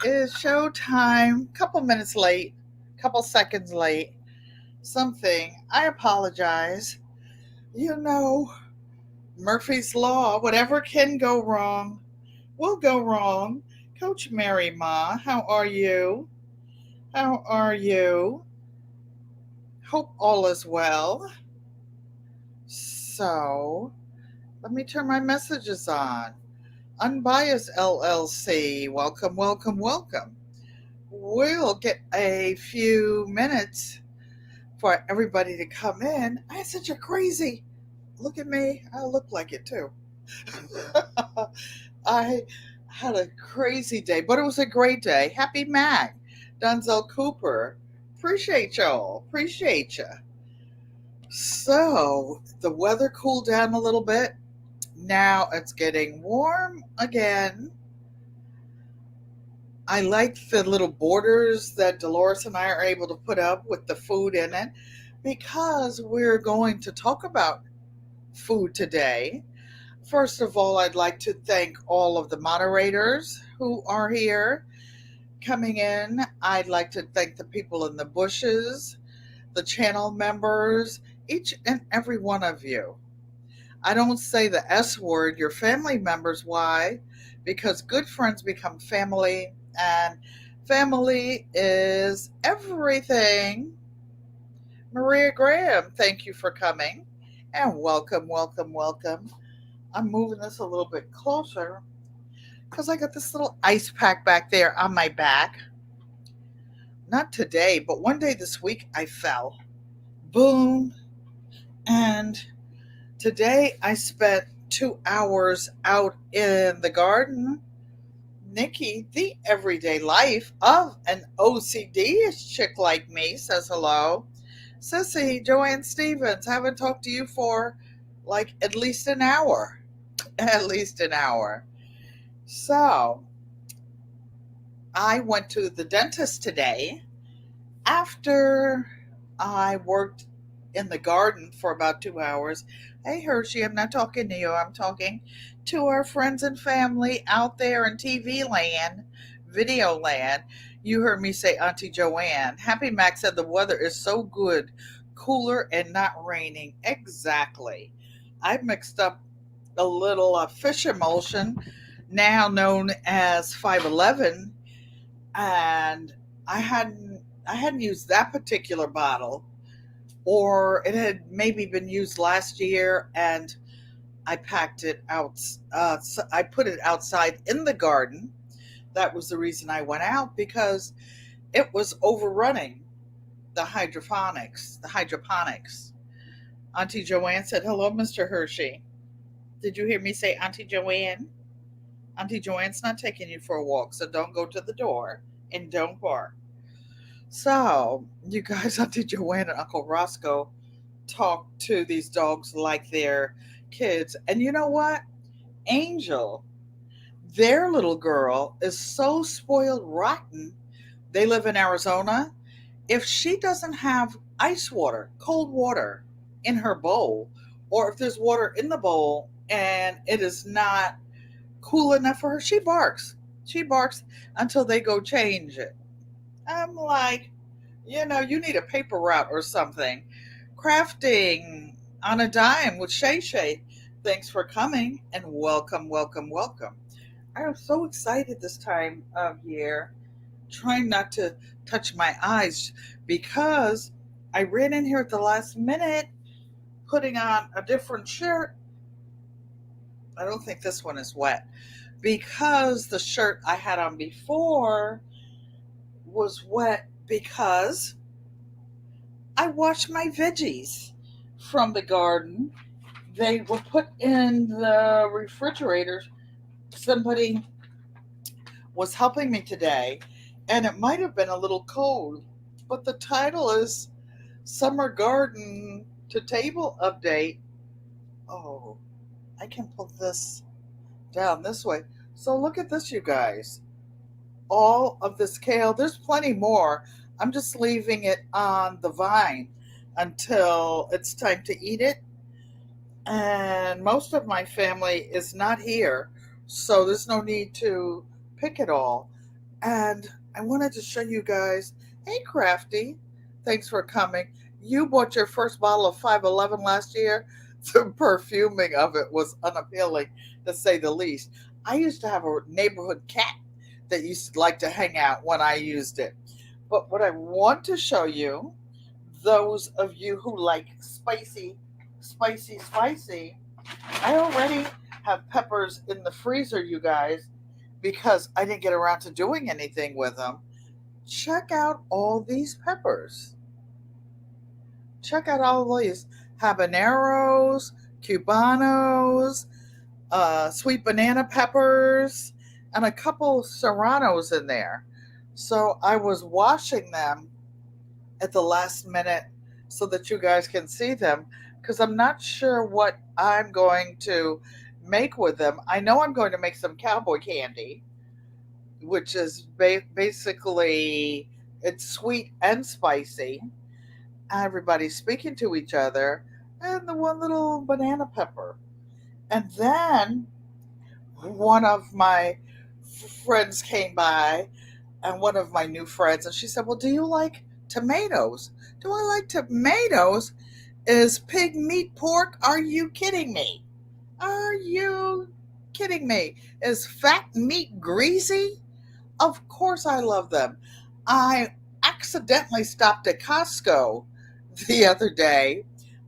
is showtime. Couple minutes late, couple seconds late. Something. I apologize. You know, Murphy's Law, whatever can go wrong will go wrong. Coach Mary Ma, how are you? How are you? Hope all is well. So, let me turn my messages on. Unbiased LLC, welcome, welcome, welcome. We'll get a few minutes for everybody to come in. I had such a crazy look at me. I look like it too. I had a crazy day, but it was a great day. Happy Mac, Dunzel Cooper. Appreciate y'all. Appreciate you. So the weather cooled down a little bit. Now it's getting warm again. I like the little borders that Dolores and I are able to put up with the food in it because we're going to talk about food today. First of all, I'd like to thank all of the moderators who are here coming in. I'd like to thank the people in the bushes, the channel members, each and every one of you. I don't say the S word, your family members. Why? Because good friends become family, and family is everything. Maria Graham, thank you for coming, and welcome, welcome, welcome. I'm moving this a little bit closer because I got this little ice pack back there on my back. Not today, but one day this week I fell. Boom. And today I spent 2 hours out in the garden. Nikki, the everyday life of an OCD chick like me, says hello. Sissy, Joanne Stevens, haven't talked to you for like at least an hour. At least an hour. So, I went to the dentist today after I worked in the garden for about 2 hours. Hey, Hershey, I'm not talking to you. I'm talking to our friends and family out there in TV land, video land. You heard me say Auntie Joanne. Happy Max said the weather is so good, cooler and not raining. Exactly. I mixed up a little fish emulsion, now known as 511, and I hadn't used that particular bottle, or it had maybe been used last year, and I packed it out. So I put it outside in the garden. That was the reason I went out, because it was overrunning the hydroponics. The hydroponics. Auntie Joanne said, "Hello, Mr. Hershey." Did you hear me say Auntie Joanne? Auntie Joanne's not taking you for a walk, so don't go to the door and don't bark. So, you guys, Auntie Joanne and Uncle Roscoe talk to these dogs like they're kids. And you know what? Angel, their little girl, is so spoiled rotten. They live in Arizona. If she doesn't have ice water, cold water in her bowl, or if there's water in the bowl and it is not cool enough for her, she barks. She barks until they go change it. I'm like, you need a paper route or something. Crafting on a dime with Shay Shay. Thanks for coming and welcome, welcome, welcome. I am so excited this time of year. Trying not to touch my eyes because I ran in here at the last minute putting on a different shirt. I don't think this one is wet because the shirt I had on before was wet because I washed my veggies from the garden. They were put in the refrigerator. Somebody was helping me today, and it might have been a little cold, but the title is Summer Garden to Table Update. Oh, I can pull this down this way. So look at this, you guys. All of this kale. There's plenty more. I'm just leaving it on the vine until it's time to eat it. And most of my family is not here, so there's no need to pick it all. And I wanted to show you guys. Hey, Crafty, thanks for coming. You bought your first bottle of 511 last year. The perfuming of it was unappealing, to say the least. I used to have a neighborhood cat that used to like to hang out when I used it. But what I want to show you, those of you who like spicy, I already have peppers in the freezer, you guys, because I didn't get around to doing anything with them. Check out all these peppers. Check out all these habaneros, cubanos, sweet banana peppers, and a couple serranos in there. So I was washing them at the last minute so that you guys can see them, because I'm not sure what I'm going to make with them. I know I'm going to make some cowboy candy, which is basically it's sweet and spicy. Everybody's speaking to each other, and the one little banana pepper. And then one of my friends came by, and one of my new friends, and she said, "Well, do you like tomatoes?" "Do I like tomatoes? Is pig meat pork? Are you kidding me? Are you kidding me? Is fat meat greasy? Of course I love them." I accidentally stopped at Costco the other day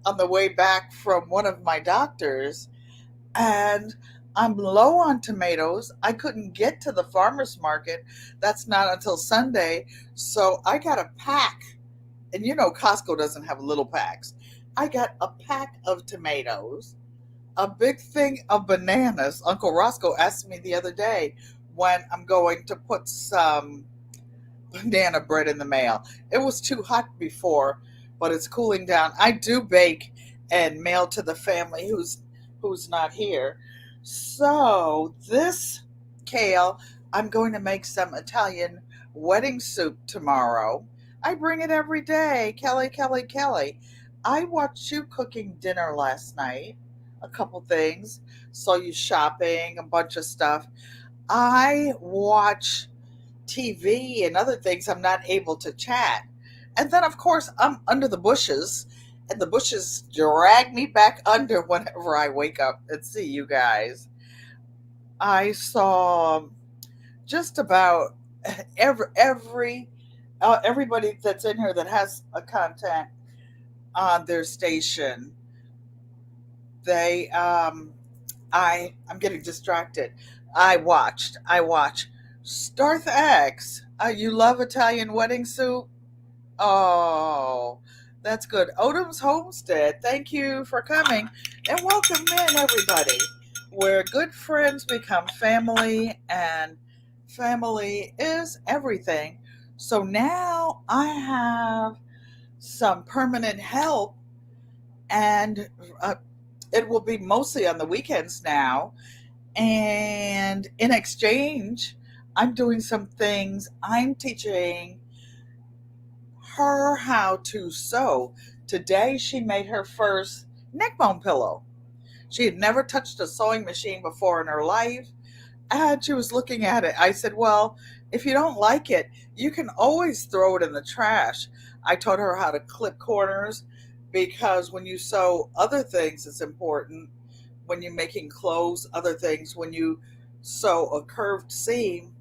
on the way back from one of my doctors, and I'm low on tomatoes. I couldn't get to the farmer's market. That's not until Sunday. So I got a pack. And you know, Costco doesn't have little packs. I got a pack of tomatoes, a big thing of bananas. Uncle Roscoe asked me the other day when I'm going to put some banana bread in the mail. It was too hot before, but it's cooling down. I do bake and mail to the family who's not here. So this kale, I'm going to make some Italian wedding soup tomorrow. I bring it every day. Kelly, Kelly, Kelly. I watched you cooking dinner last night. A couple things. Saw you shopping, a bunch of stuff. I watch TV and other things, I'm not able to chat. And then, of course, I'm under the bushes, and the bushes drag me back under whenever I wake up and see you guys. I saw just about everybody that's in here that has a content on their station. They I'm getting distracted. I watch Starth X. You love Italian wedding soup? Oh, that's good. Odom's Homestead, thank you for coming, and welcome in, everybody. Where good friends become family, and family is everything. So now I have some permanent help, and it will be mostly on the weekends now. And in exchange, I'm doing some things. I'm teaching her how to sew. Today, she made her first neck bone pillow. She had never touched a sewing machine before in her life, and she was looking at it. I said, "Well, if you don't like it, you can always throw it in the trash." I taught her how to clip corners, because when you sew other things, it's important. When you're making clothes, other things, when you sew a curved seam,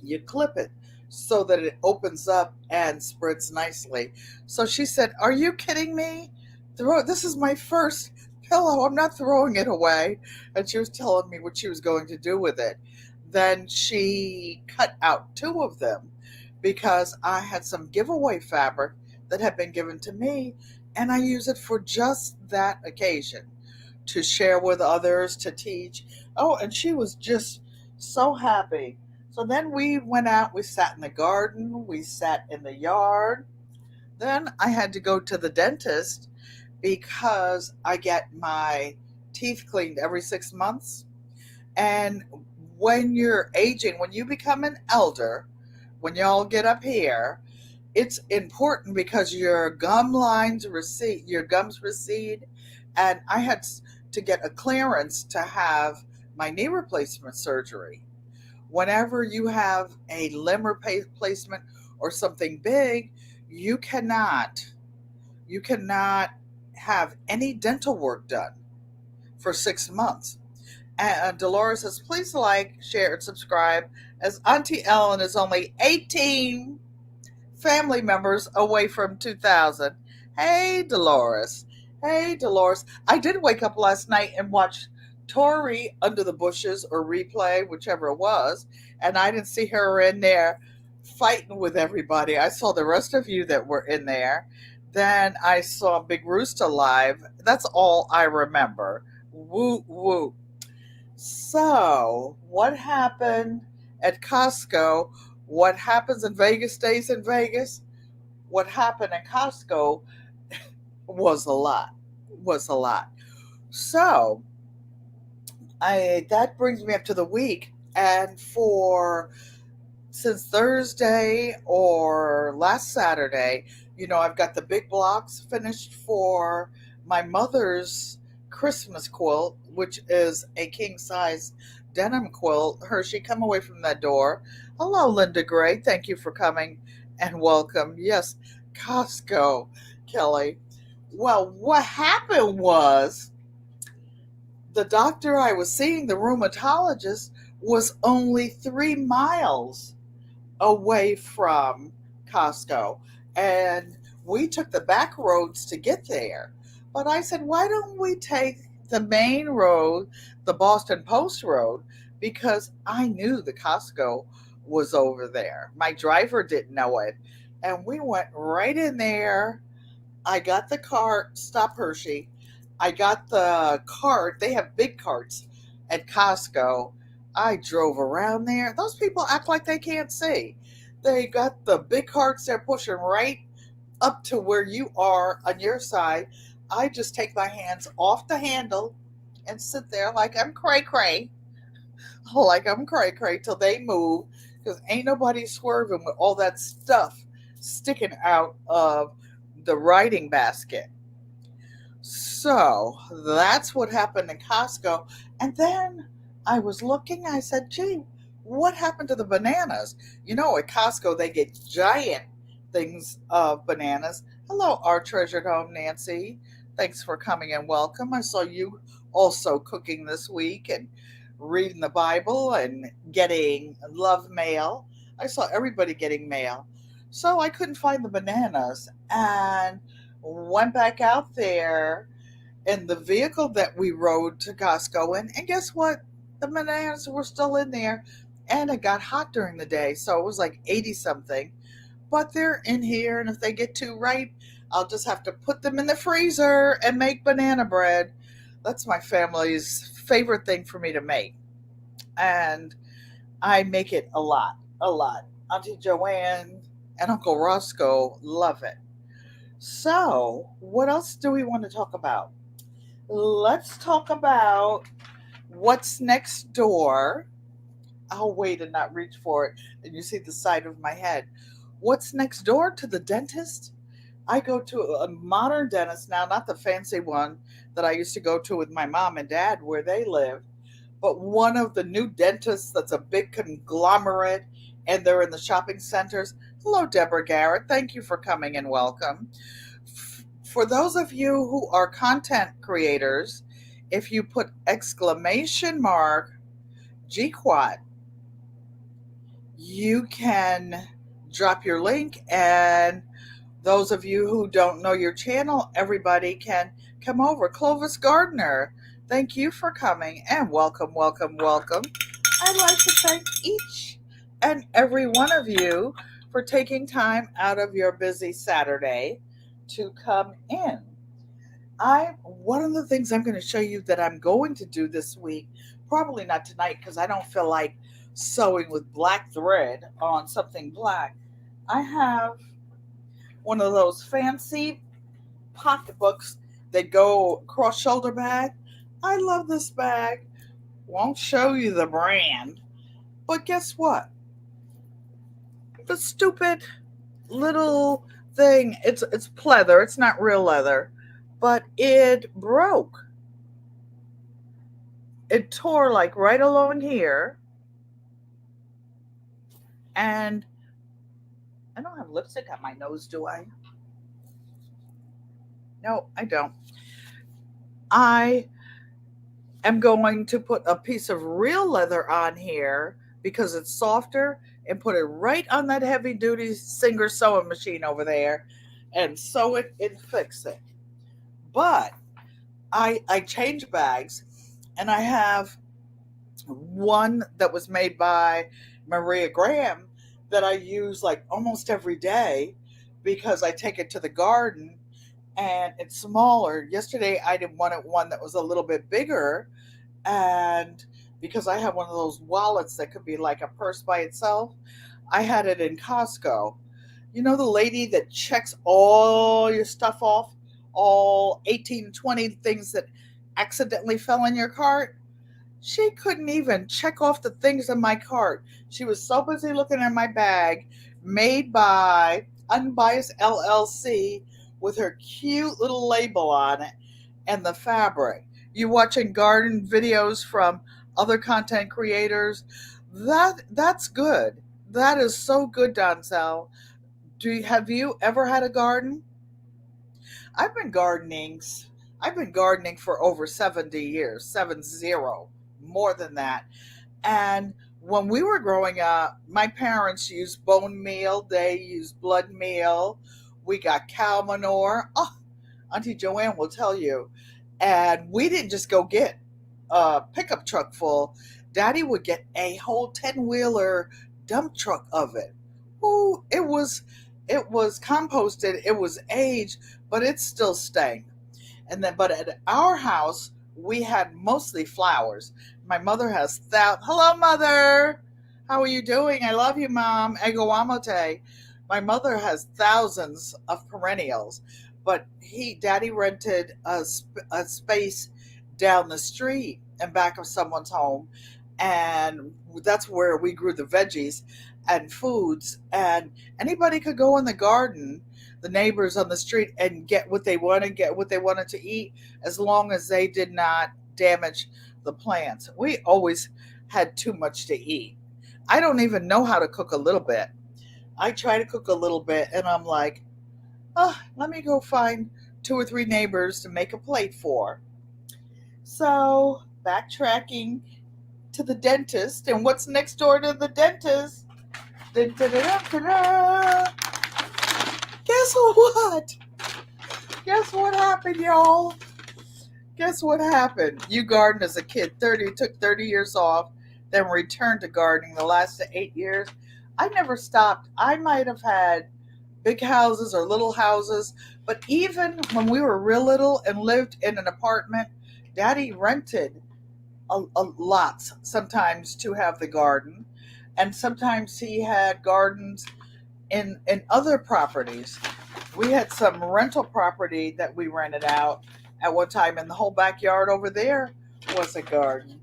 you clip it so that it opens up and spreads nicely. So she said, "Are you kidding me? This is my first pillow. I'm not throwing it away." And she was telling me what she was going to do with it. Then she cut out two of them because I had some giveaway fabric that had been given to me, and I use it for just that occasion, to share with others, to teach. Oh, and she was just so happy. So then we went out, we sat in the garden, we sat in the yard. Then I had to go to the dentist because I get my teeth cleaned every 6 months. And when you're aging, when you become an elder, when y'all get up here, it's important because your your gums recede. And I had to get a clearance to have my knee replacement surgery. Whenever you have a limb replacement or something big, you cannot you cannot have any dental work done for 6 months. And Dolores says, please like, share, and subscribe, as Auntie Ellen is only 18 family members away from 2000. Hey, Dolores. Hey, Dolores. I did wake up last night and watch Tori Under the Bushes or replay, whichever it was, and I didn't see her in there fighting with everybody. I saw the rest of you that were in there. Then I saw Big Rooster live. That's all I remember. Woo woo. So, what happened at Costco? What happens in Vegas stays in Vegas. What happened in Costco was a lot. Was a lot. So, I that brings me up to the week, and for since Thursday or last Saturday, I've got the big blocks finished for my mother's Christmas quilt, which is a king size denim quilt. Hershey, come away from that door. Hello, Linda Gray. Thank you for coming and welcome. Yes, Costco, Kelly. Well, what happened was the doctor I was seeing, the rheumatologist, was only 3 miles away from Costco. And we took the back roads to get there. But I said, why don't we take the main road, the Boston Post Road? Because I knew the Costco was over there. My driver didn't know it. And we went right in there. I got the cart, stop Hershey. I got the cart. They have big carts at Costco. I drove around there. Those people act like they can't see. They got the big carts they're pushing right up to where you are on your side. I just take my hands off the handle and sit there like I'm cray cray, like I'm cray cray till they move, because ain't nobody swerving with all that stuff sticking out of the riding basket. So that's what happened in Costco. And then I was looking, I said, gee, what happened to the bananas? At Costco, they get giant things of bananas. Hello, our treasured home, Nancy. Thanks for coming and welcome. I saw you also cooking this week and reading the Bible and getting love mail. I saw everybody getting mail. So I couldn't find the bananas and went back out there in the vehicle that we rode to Costco in. And guess what? The bananas were still in there. And it got hot during the day. So it was like 80 something. But they're in here. And if they get too ripe, I'll just have to put them in the freezer and make banana bread. That's my family's favorite thing for me to make. And I make it a lot, a lot. Auntie Joanne and Uncle Roscoe love it. So, what else do we want to talk about? Let's talk about what's next door. I'll wait and not reach for it. And you see the side of my head. What's next door to the dentist? I go to a modern dentist now, not the fancy one that I used to go to with my mom and dad where they live, but one of the new dentists that's a big conglomerate and they're in the shopping centers. Hello, Deborah Garrett. Thank you for coming and welcome. For those of you who are content creators, if you put exclamation mark GQUAT, you can drop your link, and those of you who don't know your channel, everybody can come over. Clovis Gardner, thank you for coming and welcome, welcome, welcome. I'd like to thank each and every one of you for taking time out of your busy Saturday to come in. One of the things I'm going to show you that I'm going to do this week, probably not tonight because I don't feel like sewing with black thread on something black. I have one of those fancy pocketbooks that go cross shoulder bag. I love this bag. Won't show you the brand, but guess what? The stupid little thing, it's pleather, it's not real leather, but it broke. It tore like right along here. And I don't have lipstick on my nose, do I? No, I don't. I am going to put a piece of real leather on here because it's softer and put it right on that heavy duty Singer sewing machine over there and sew it and fix it. But I change bags, and I have one that was made by Maria Graham that I use like almost every day because I take it to the garden and it's smaller. Yesterday I didn't want it one that was a little bit bigger, and because I have one of those wallets that could be like a purse by itself, I had it in Costco. You know, the lady that checks all your stuff off, all 18, 20 things that accidentally fell in your cart? She couldn't even check off the things in my cart. She was so busy looking at my bag, made by Unbiased LLC, with her cute little label on it and the fabric. You watching garden videos from other content creators? That's good. That is so good, Donzel. Have you ever had a garden? I've been gardening. I've been gardening for over 70 years, 70, more than that. And when we were growing up, my parents used bone meal, they used blood meal. We got cow manure. Oh, Auntie Joanne will tell you. And we didn't just go get a pickup truck full. Daddy would get a whole 10-wheeler dump truck of it. Ooh, it was composted, it was aged, but it's still staying. And then, but at our house, we had mostly flowers. My mother has hello, mother. How are you doing? I love you, mom. Ego amote. My mother has thousands of perennials, but daddy rented a space down the street and back of someone's home, and that's where we grew the veggies and foods. And anybody could go in the garden, the neighbors on the street, and get what they wanted to eat, as long as they did not damage the plants. We always had too much to eat. I don't even know how to cook a little bit. I try to cook a little bit, and I'm like, oh, let me go find two or three neighbors to make a plate for. So, backtracking to the dentist, and what's next door to the dentist? Dun, dun, dun, dun, dun. Guess what? Guess what happened, y'all? Guess what happened? You gardened as a kid. Took 30 years off, then returned to gardening the last 8 years. I never stopped. I might have had big houses or little houses, but even when we were real little and lived in an apartment, Daddy rented a lots sometimes to have the garden, and sometimes he had gardens in other properties. We had some rental property that we rented out at one time, and the whole backyard over there was a garden.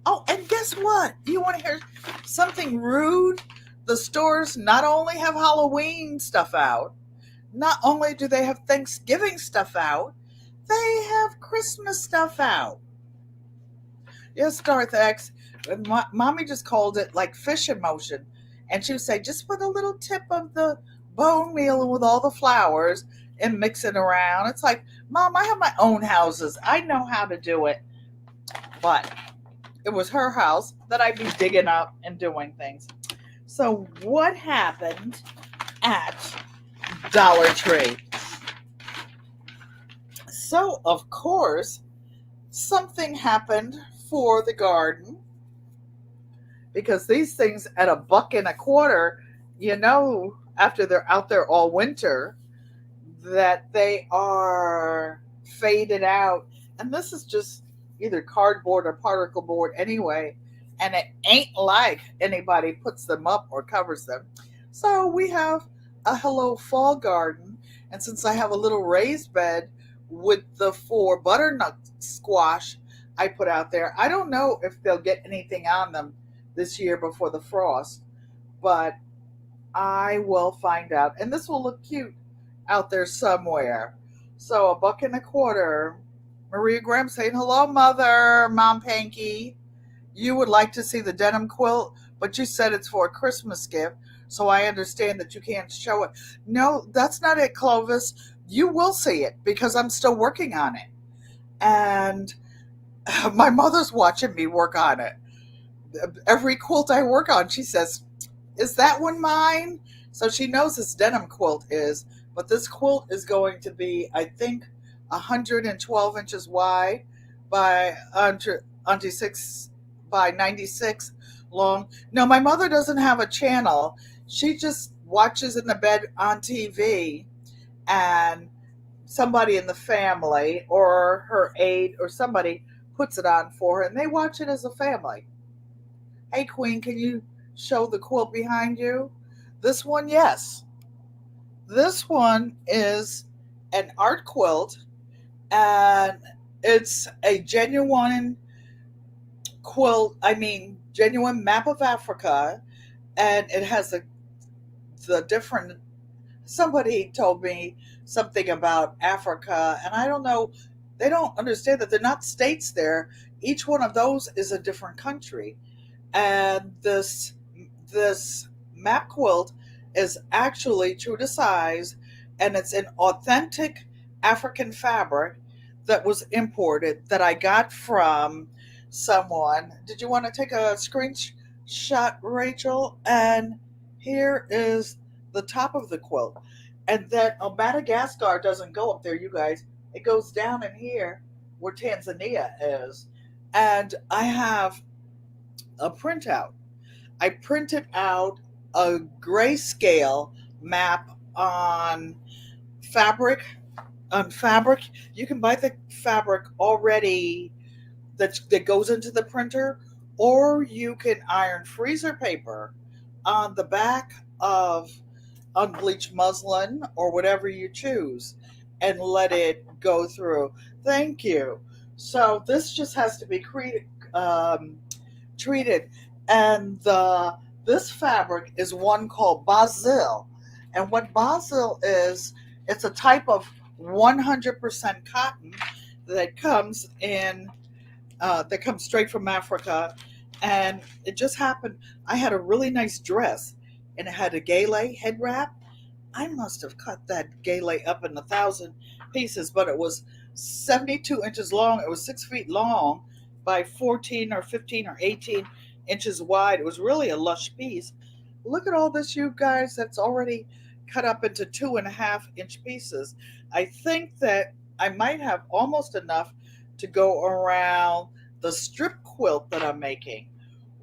Oh, and guess what? You want to hear something rude? The stores not only have Halloween stuff out, not only do they have Thanksgiving stuff out, they have Christmas stuff out. Yes, Darth X. Mommy just called it like fish emotion. And she would say, just put a little tip of the bone meal with all the flowers and mix it around. It's like, Mom, I have my own houses. I know how to do it. But it was her house that I'd be digging up and doing things. So what happened at Dollar Tree? So, of course, something happened for the garden, because these things at $1.25, after they're out there all winter, that they are faded out. And this is just either cardboard or particle board anyway. And it ain't like anybody puts them up or covers them. So we have a Hello Fall garden. And since I have a little raised bed with the 4 butternut squash I put out there, I don't know if they'll get anything on them this year before the frost, but I will find out. And this will look cute out there somewhere. So $1.25. Maria Graham saying, hello, mother, Mom Pankey. You would like to see the denim quilt but you said it's for a Christmas gift, so I understand that you can't show it. No, that's not it, Clovis. You will see it because I'm still working on it. And my mother's watching me work on it. Every quilt I work on, she says, "Is that one mine?" So she knows this denim quilt is, but this quilt is going to be, I think, 112 inches wide by 106 by 96 long. No, my mother doesn't have a channel. She just watches in the bed on TV, and somebody in the family or her aide or somebody puts it on for her, and they watch it as a family. Hey, Queen, can you show the quilt behind you? This one, yes. This one is an art quilt, and it's a genuine quilt, I mean, genuine map of Africa, and it has the different. Somebody told me something about Africa, and I don't know, they don't understand that they're not states there. Each one of those is a different country. And this map quilt is actually true to size, and it's an authentic African fabric that was imported that I got from someone. Did you want to take a screenshot, Rachel? And here is the top of the quilt. And then Madagascar doesn't go up there, you guys. It goes down in here where Tanzania is. And I have a printout. I printed out a grayscale map on fabric. On fabric, you can buy the fabric already that goes into the printer, or you can iron freezer paper on the back of unbleached muslin or whatever you choose and let it go through. Thank you. So this just has to be treated, and the this fabric is one called basil. And what basil is, it's a type of 100% cotton that comes in that comes straight from Africa. And it just happened, I had a really nice dress, and it had a gale head wrap. I must have cut that gale up in 1,000 pieces, but it was 72 inches long. It was 6 feet long by 14 or 15 or 18 inches wide. It was really a lush piece. Look at all this, you guys, that's already cut up into 2.5 inch pieces. I think that I might have almost enough to go around the strip quilt that I'm making.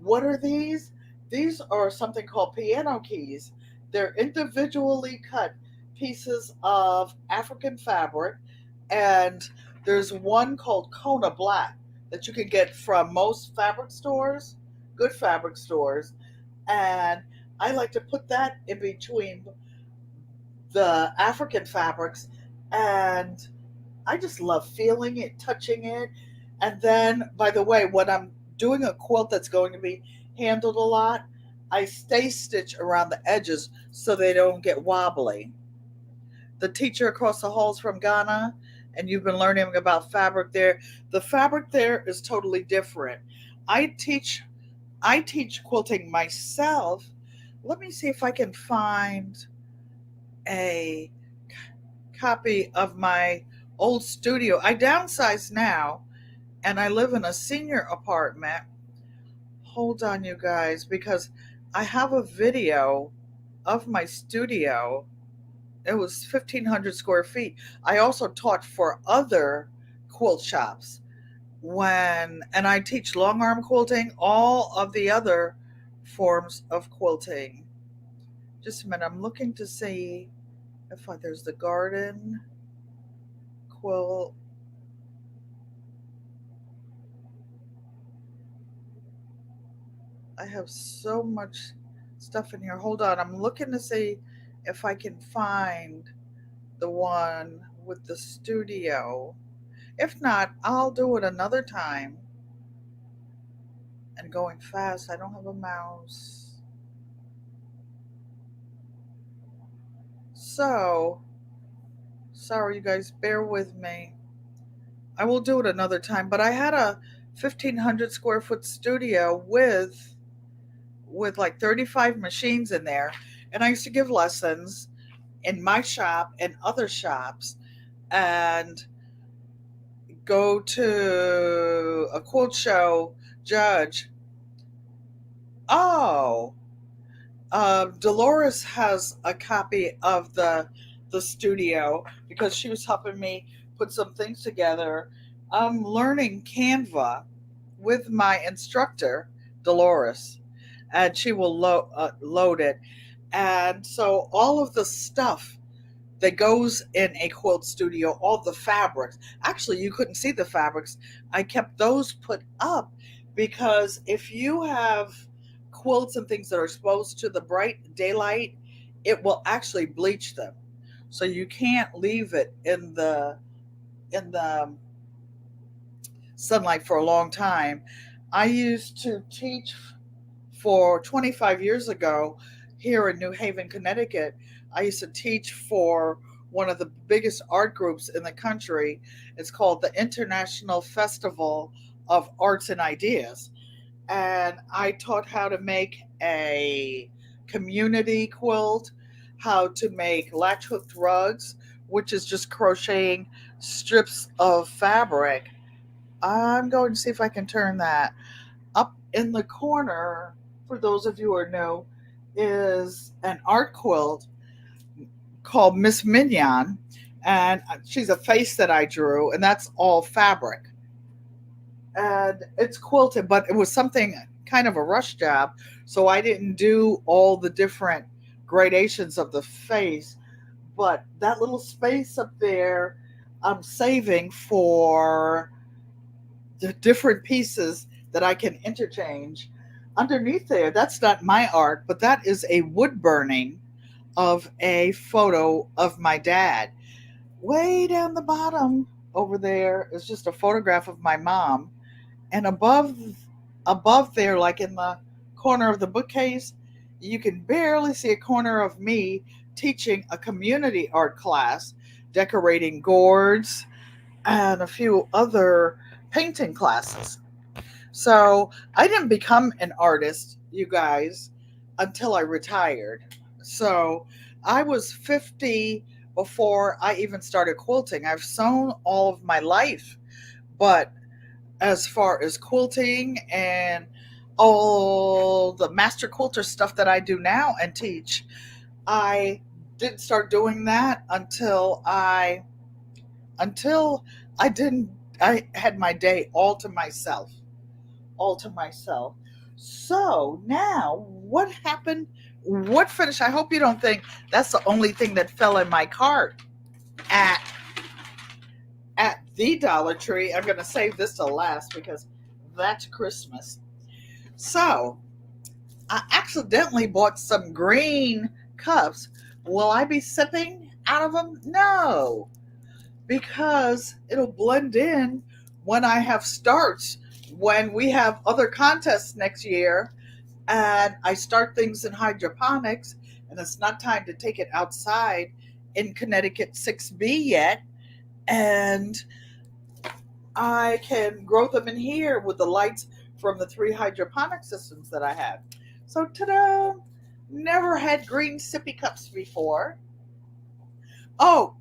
What are these? These are something called piano keys. They're individually cut pieces of African fabric, and there's one called Kona Black that you can get from most fabric stores, good fabric stores, and I like to put that in between the African fabrics, and I just love feeling it, touching it. And then, by the way, when I'm doing a quilt that's going to be handled a lot, I stay stitch around the edges so they don't get wobbly. The teacher across the hall's from Ghana, and you've been learning about fabric there. The fabric there is totally different. I teach I teach quilting myself. Let me see if I can find a copy of my old studio. I downsized now, and I live in a senior apartment. Hold on, you guys, because I have a video of my studio. It was 1,500 square feet. I also taught for other quilt shops and I teach long arm quilting, all of the other forms of quilting. Just a minute, I'm looking to see if there's the garden quilt. I have so much stuff in here. Hold on, I'm looking to see if I can find the one with the studio. If not, I'll do it another time. And going fast, I don't have a mouse. So, sorry, you guys, bear with me. I will do it another time. But I had a 1,500 square foot studio with like 35 machines in there. And I used to give lessons in my shop and other shops and go to a quilt show, judge. Oh, Dolores has a copy of the studio because she was helping me put some things together. I'm learning Canva with my instructor, Dolores, and she will load it. And so all of the stuff that goes in a quilt studio, all the fabrics. Actually, you couldn't see the fabrics. I kept those put up because if you have quilts and things that are exposed to the bright daylight, it will actually bleach them. So you can't leave it in the sunlight for a long time. I used to teach for 25 years ago here in New Haven, Connecticut. I used to teach for one of the biggest art groups in the country. It's called the International Festival of Arts and Ideas. And I taught how to make a community quilt, how to make latch hooked rugs, which is just crocheting strips of fabric. I'm going to see if I can turn that up in the corner. For those of you who are new, is an art quilt called Miss Mignon, and she's a face that I drew, and that's all fabric. And it's quilted, but it was something kind of a rush job, so I didn't do all the different gradations of the face. But that little space up there, I'm saving for the different pieces that I can interchange. Underneath there, that's not my art, but that is a wood burning of a photo of my dad. Way down the bottom over there is just a photograph of my mom, and above there, like in the corner of the bookcase, you can barely see a corner of me teaching a community art class, decorating gourds, and a few other painting classes. So I didn't become an artist, you guys, until I retired. So I was 50 before I even started quilting. I've sewn all of my life, but as far as quilting and all the master quilter stuff that I do now and teach, I didn't start doing that until I didn't I had my day all to myself. All to myself. So now, what happened? What finished? I hope you don't think that's the only thing that fell in my cart at the Dollar Tree. I'm going to save this to last because that's Christmas. So I accidentally bought some green cups. Will I be sipping out of them? No, because it'll blend in when I have starts, when we have other contests next year, and I start things in hydroponics, and it's not time to take it outside in Connecticut 6B yet, and I can grow them in here with the lights from the 3 hydroponic systems that I have. So, ta-da! Never had green sippy cups before. Oh,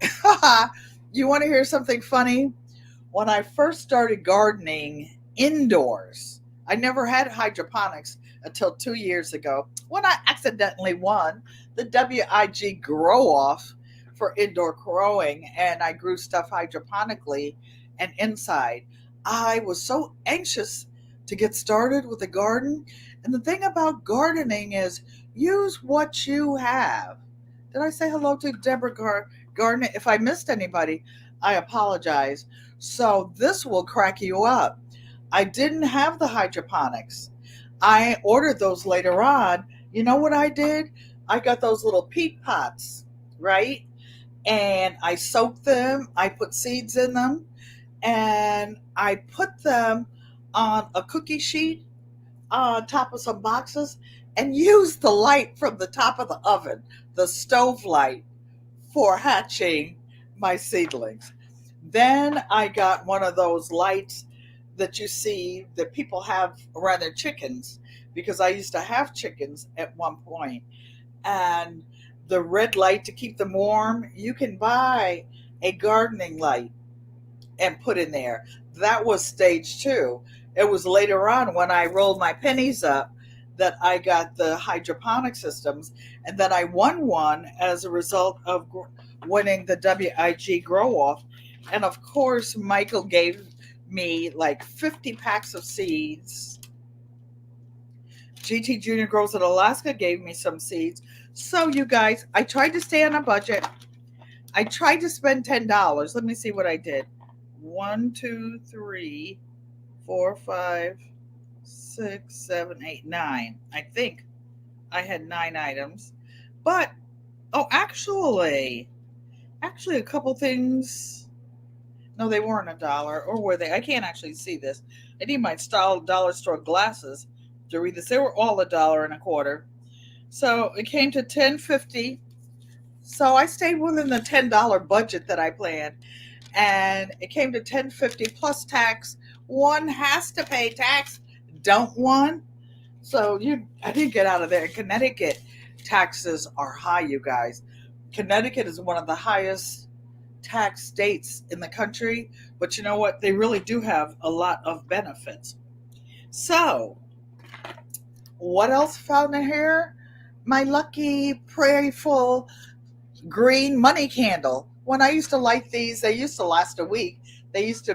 you want to hear something funny? When I first started gardening indoors, I never had hydroponics until 2 years ago when I accidentally won the WIG grow off for indoor growing, and I grew stuff hydroponically and inside. I was so anxious to get started with the garden. And the thing about gardening is use what you have. Did I say hello to Deborah Gardner? If I missed anybody, I apologize. So this will crack you up. I didn't have the hydroponics. I ordered those later on. You know what I did? I got those little peat pots, right? And I soaked them. I put seeds in them, and I put them on a cookie sheet on top of some boxes and used the light from the top of the oven, the stove light, for hatching my seedlings. Then I got one of those lights that you see that people have around their chickens. because I used to have chickens at one point, and the red light to keep them warm, you can buy a gardening light and put in there. That was stage two. It was later on when I rolled my pennies up that I got the hydroponic systems, and then I won one as a result of winning the WIG grow off. And of course, Michael gave me like 50 packs of seeds. GT Junior Grows in Alaska gave me some seeds. So, you guys, I tried to stay on a budget. I tried to spend $10. Let me see what I did. 1, 2, 3, 4, 5, 6, 7, 8, 9. I think I had 9 items. But, oh, actually, a couple things. No, they weren't $1, or were they? I can't actually see this. I need my dollar store glasses to read this. They were all $1.25. So it came to $10.50. So I stayed within the $10 budget that I planned, and it came to $10.50 plus tax. One has to pay tax, don't one? So I didn't get out of there. In Connecticut, taxes are high, you guys. Connecticut is one of the highest tax states in the country, but you know what? They really do have a lot of benefits. So, what else found in here? My lucky, prayerful green money candle. When I used to light these, they used to last a week. They used to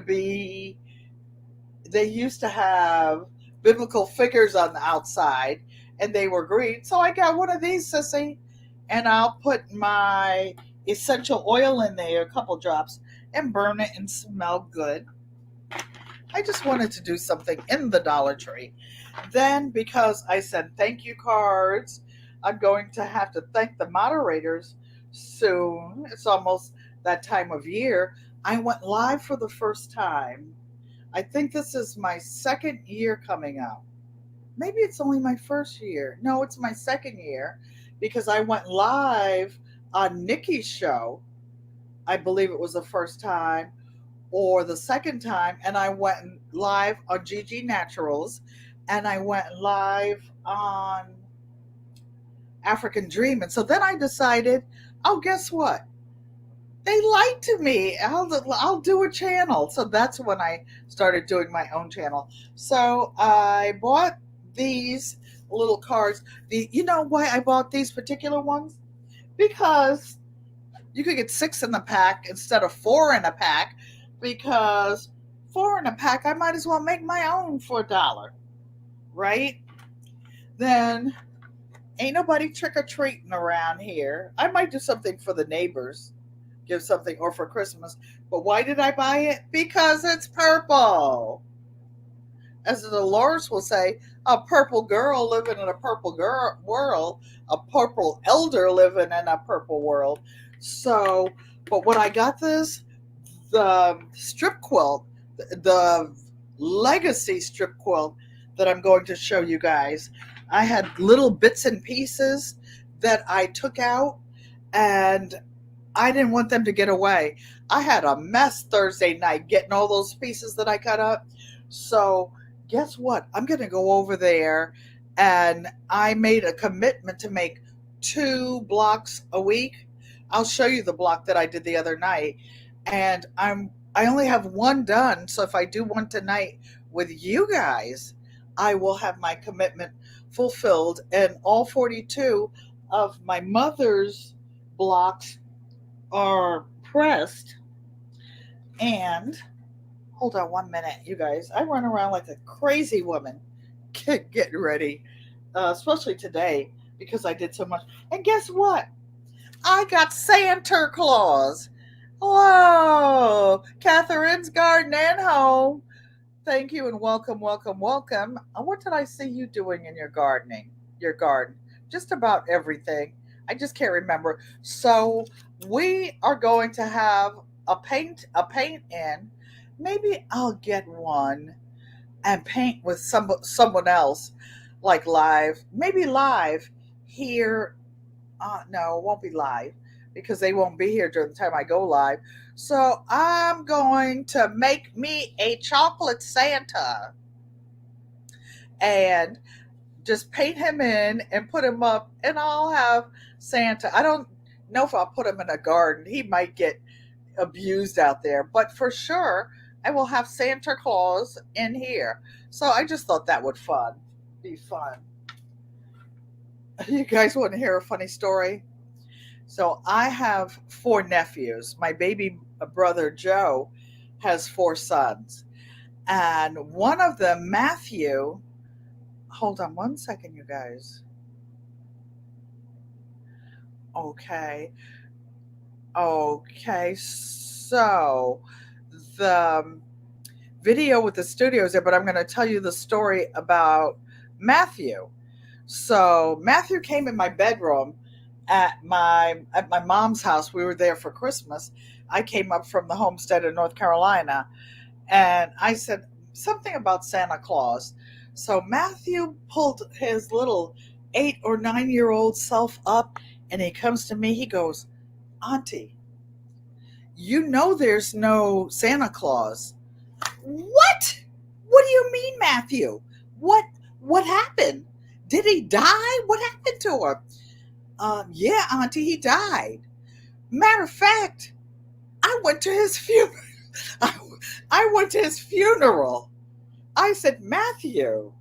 have biblical figures on the outside, and they were green. So I got one of these, sissy, and I'll put my essential oil in there, a couple drops, and burn it and smell good. I just wanted to do something in the Dollar Tree. Then, because I sent thank you cards, I'm going to have to thank the moderators soon. It's almost that time of year. I went live for the first time. I think this is my second year coming up. Maybe it's only my first year. No, it's my second year, because I went live on Nikki's show. I believe it was the first time or the second time, and I went live on GG Naturals, and I went live on African Dream. And so then I decided, oh, guess what? They lied to me. I'll do a channel. So that's when I started doing my own channel. So I bought these little cards. You know why I bought these particular ones? Because you could get 6 in the pack instead of 4 in a pack. Because 4 in a pack, I might as well make my own for $1, right? Then ain't nobody trick-or-treating around here. I might do something for the neighbors, give something, or for Christmas. But why did I buy it? Because it's purple. As the Dolores will say, a purple girl living in a purple world, a purple elder living in a purple world. So, but when I got this, the strip quilt, the legacy strip quilt that I'm going to show you guys, I had little bits and pieces that I took out, and I didn't want them to get away. I had a mess Thursday night getting all those pieces that I cut up. So guess what? I'm going to go over there, and I made a commitment to make 2 blocks a week. I'll show you the block that I did the other night. And I only have 1 done. So if I do one tonight with you guys, I will have my commitment fulfilled. And all 42 of my mother's blocks are pressed. And hold on 1 minute, you guys. I run around like a crazy woman getting ready, especially today because I did so much. And guess what? I got Santa Claus. Hello, Catherine's Garden and Home. Thank you and welcome, welcome, welcome. What did I see you doing in your garden? Just about everything. I just can't remember. So we are going to have a paint in. Maybe I'll get one and paint with someone else, like live. Maybe live here. No, it won't be live because they won't be here during the time I go live. So I'm going to make me a chocolate Santa and just paint him in and put him up, and I'll have Santa. I don't know if I'll put him in a garden. He might get abused out there, but for sure, I will have Santa Claus in here. So I just thought that would be fun. You guys want to hear a funny story? So I have four nephews. My baby brother Joe has four sons, and one of them, Matthew. Hold on one second, you guys. Okay. Okay. So the video with the studios there, but I'm going to tell you the story about Matthew. So Matthew came in my bedroom at my mom's house. We were there for Christmas. I came up from the homestead in North Carolina, and I said something about Santa Claus. So Matthew pulled his little 8 or 9 year old self up, and he comes to me. He goes, "Auntie, you know there's no Santa Claus." What? What do you mean, Matthew? What happened? Did he die? What happened to him? Yeah, Auntie, he died. Matter of fact, I went to his funeral. I went to his funeral. I said, "Matthew,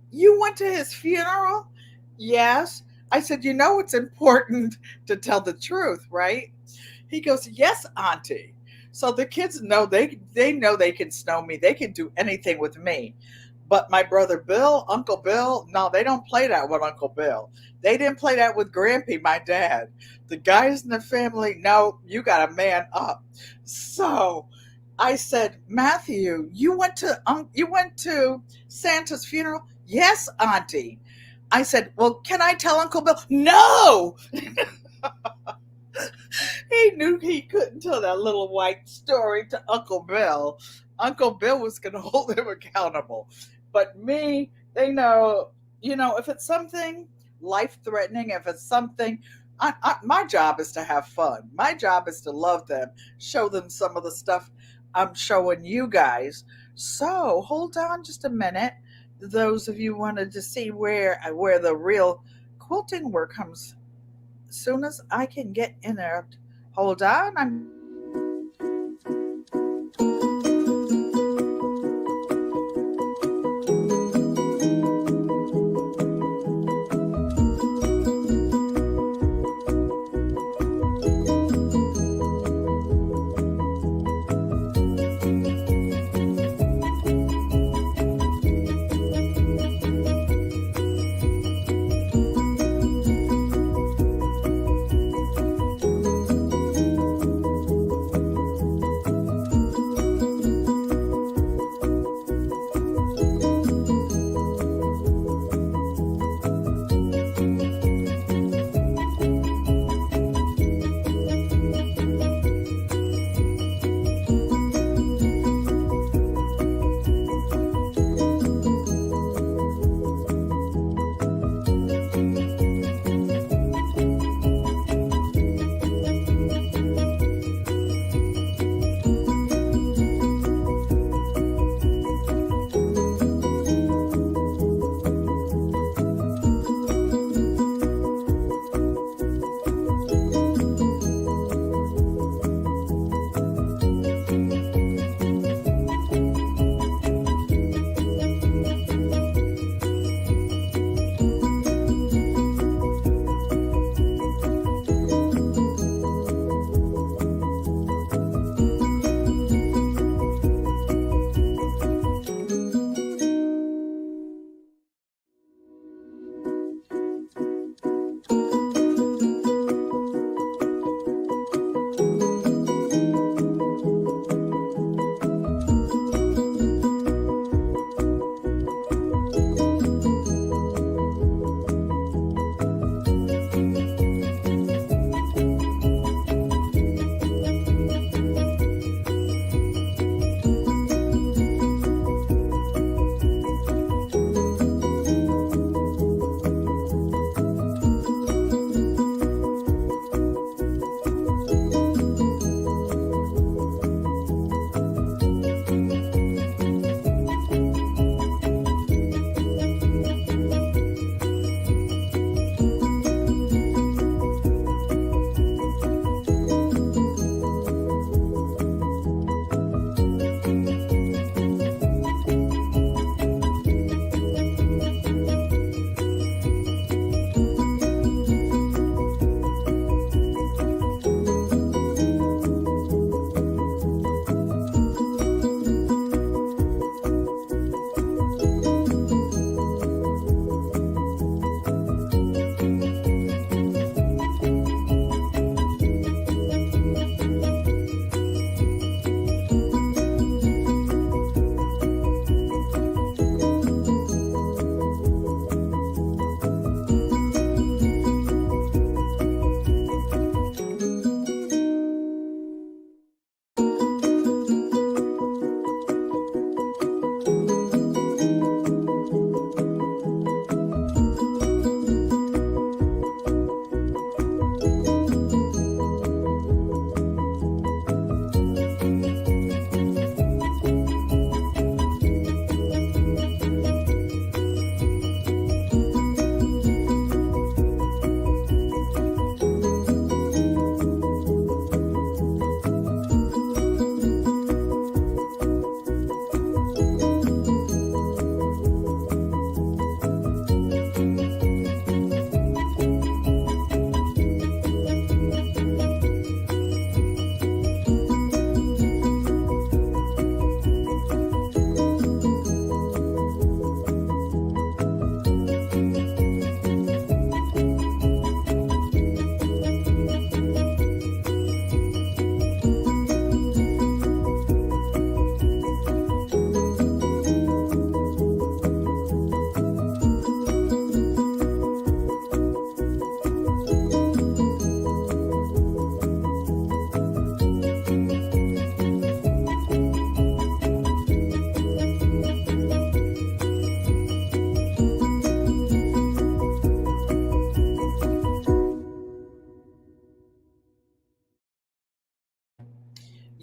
you went to his funeral?" "Yes." I said, "You know it's important to tell the truth, right?" He goes, "Yes, Auntie." So the kids know they know they can snow me. They can do anything with me. But my brother Bill, Uncle Bill, no, they don't play that with Uncle Bill. They didn't play that with Grampy, my dad. The guys in the family, no, you got to man up. So I said, "Matthew, you went to Santa's funeral?" "Yes, Auntie." I said, "Well, can I tell Uncle Bill?" "No." He knew he couldn't tell that little white story to Uncle Bill. Uncle Bill was going to hold him accountable. But me, they know, if it's something life-threatening, if it's something, my job is to have fun. My job is to love them, show them some of the stuff I'm showing you guys. So hold on just a minute. Those of you wanted to see where the real quilting work comes. As soon as I can get in there, hold on.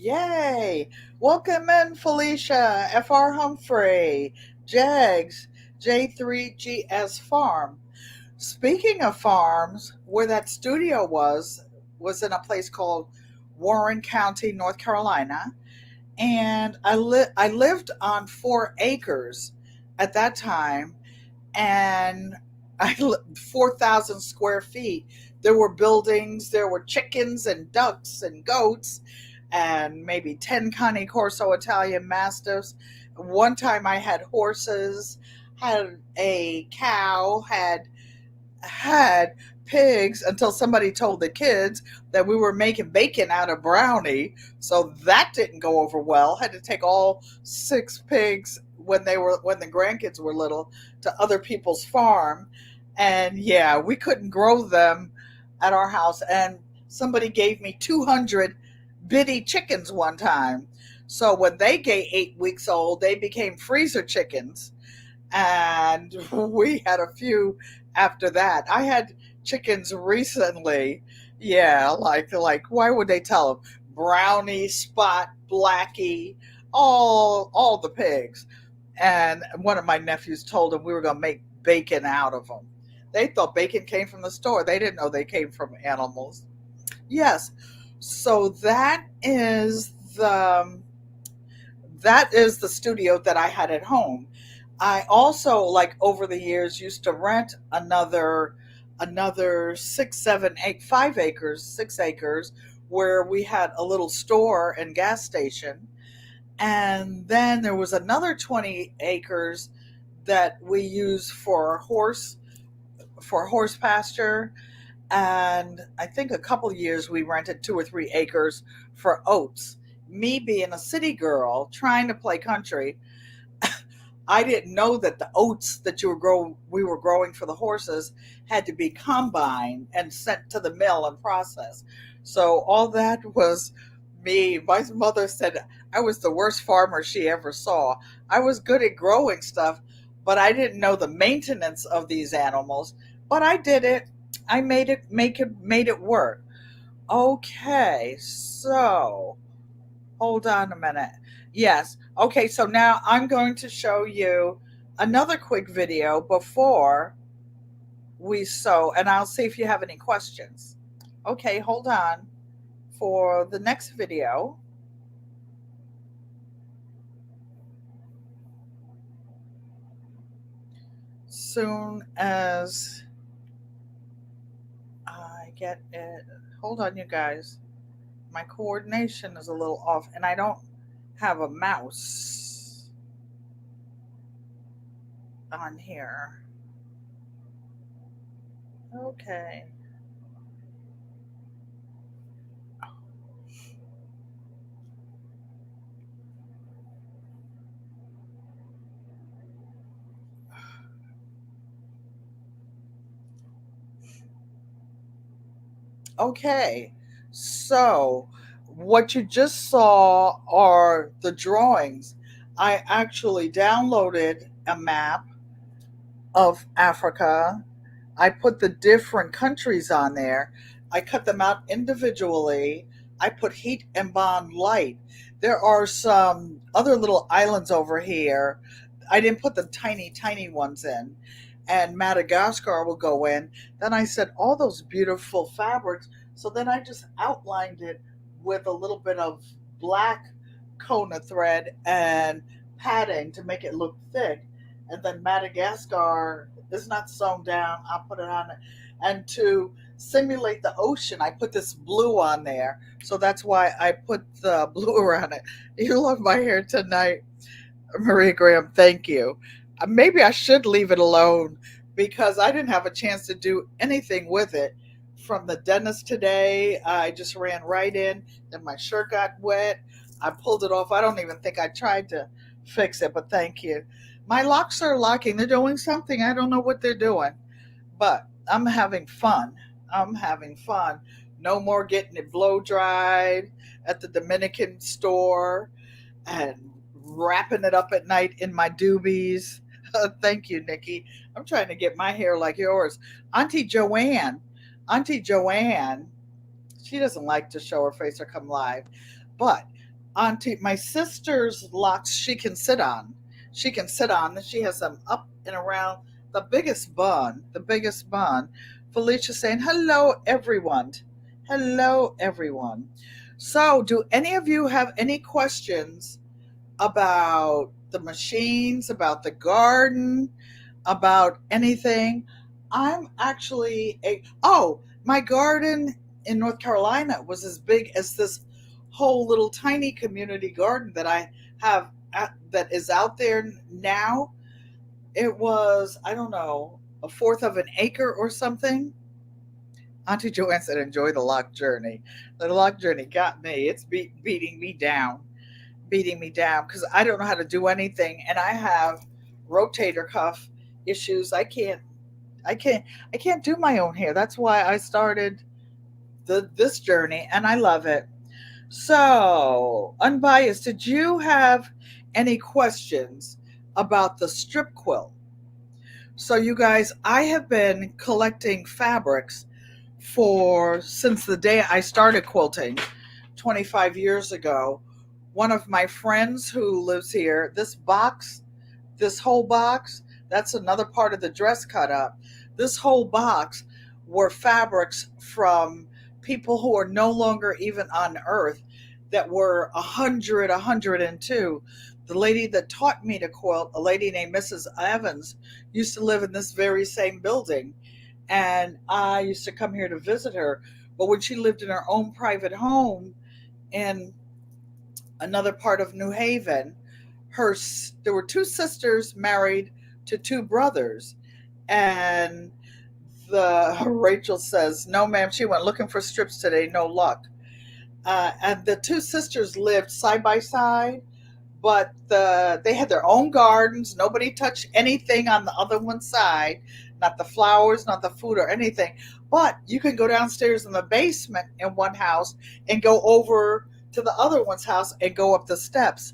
Yay! Welcome in, Felicia, FR Humphrey, Jags, J3GS Farm. Speaking of farms, where that studio was in a place called Warren County, North Carolina, and I lived on 4 acres at that time, and 4,000 square feet. There were buildings, there were chickens and ducks and goats, and maybe 10 Cane Corso Italian Mastiffs. One time I had horses, had a cow, had pigs, until somebody told the kids that we were making bacon out of brownie. So that didn't go over well. Had to take all 6 pigs when the grandkids were little to other people's farm. And yeah, we couldn't grow them at our house. And somebody gave me 200 bitty chickens one time. So when they get 8 weeks old, they became freezer chickens, and we had a few after that. I had chickens recently. Yeah, like why would they tell them? Brownie, Spot, Blackie, all the pigs. And one of my nephews told him we were going to make bacon out of them. They thought bacon came from the store. They didn't know they came from animals. Yes. So that is the studio that I had at home. I also, like, over the years, used to rent another 6, 7, 8, 5 acres, 6 acres, where we had a little store and gas station. And then there was another 20 acres that we used for horse pasture. And I think a couple of years we rented 2 or 3 acres for oats. Me being a city girl trying to play country, I didn't know that the oats that we were growing for the horses had to be combined and sent to the mill and processed. So all that was me. My mother said I was the worst farmer she ever saw. I was good at growing stuff, but I didn't know the maintenance of these animals. But I did it. I made it work. Okay, so hold on a minute. Yes. Okay, so now I'm going to show you another quick video before we sew, and I'll see if you have any questions. Okay, hold on for the next video. Soon as I get it. Hold on, you guys. My coordination is a little off, and I don't have a mouse on here. Okay. Okay. So, what you just saw are the drawings. I actually downloaded a map of Africa. I put the different countries on there. I cut them out individually. I put heat and bond light. There are some other little islands over here. I didn't put the tiny, tiny ones in. And Madagascar will go in. Then I said all those beautiful fabrics. So then I just outlined it with a little bit of black Kona thread and padding to make it look thick. And then Madagascar is not sewn down. I'll put it on it. And to simulate the ocean, I put this blue on there. So that's why I put the blue around it. You love my hair tonight, Maria Graham. Thank you. Maybe I should leave it alone because I didn't have a chance to do anything with it. From the dentist today, I just ran right in. Then my shirt got wet. I pulled it off. I don't even think I tried to fix it, but thank you. My locks are locking. They're doing something. I don't know what they're doing, but I'm having fun. I'm having fun. No more getting it blow dried at the Dominican store and wrapping it up at night in my doobies. Thank you, Nikki. I'm trying to get my hair like yours. Auntie Joanne, she doesn't like to show her face or come live, but Auntie, my sister's locks she can sit on. She can sit on. She has them up and around the biggest bun. The biggest bun. Felicia saying, hello, everyone. Hello, everyone. So, do any of you have any questions about the machines, about the garden, about anything? I'm actually my garden in North Carolina was as big as this whole little tiny community garden that I have that is out there now. It was, I don't know, a fourth of an acre or something. Auntie Joanne said, enjoy the lock journey. The lock journey got me. It's beating me down, because I don't know how to do anything. And I have rotator cuff issues. I can't, I can't do my own hair. That's why I started this journey, and I love it. So, unbiased, did you have any questions about the strip quilt? So, you guys, I have been collecting fabrics for since the day I started quilting 25 years ago. One of my friends who lives here, this whole box, that's another part of the dress cut up. This whole box were fabrics from people who are no longer even on earth, that were 100, 102. The lady that taught me to quilt, a lady named Mrs. Evans, used to live in this very same building. And I used to come here to visit her. But when she lived in her own private home in another part of New Haven, there were two sisters married to two brothers. And the Rachel says, no, ma'am, she went looking for strips today, no luck. And the two sisters lived side by side, but they had their own gardens. Nobody touched anything on the other one's side, not the flowers, not the food or anything. But you can go downstairs in the basement in one house and go over to the other one's house and go up the steps.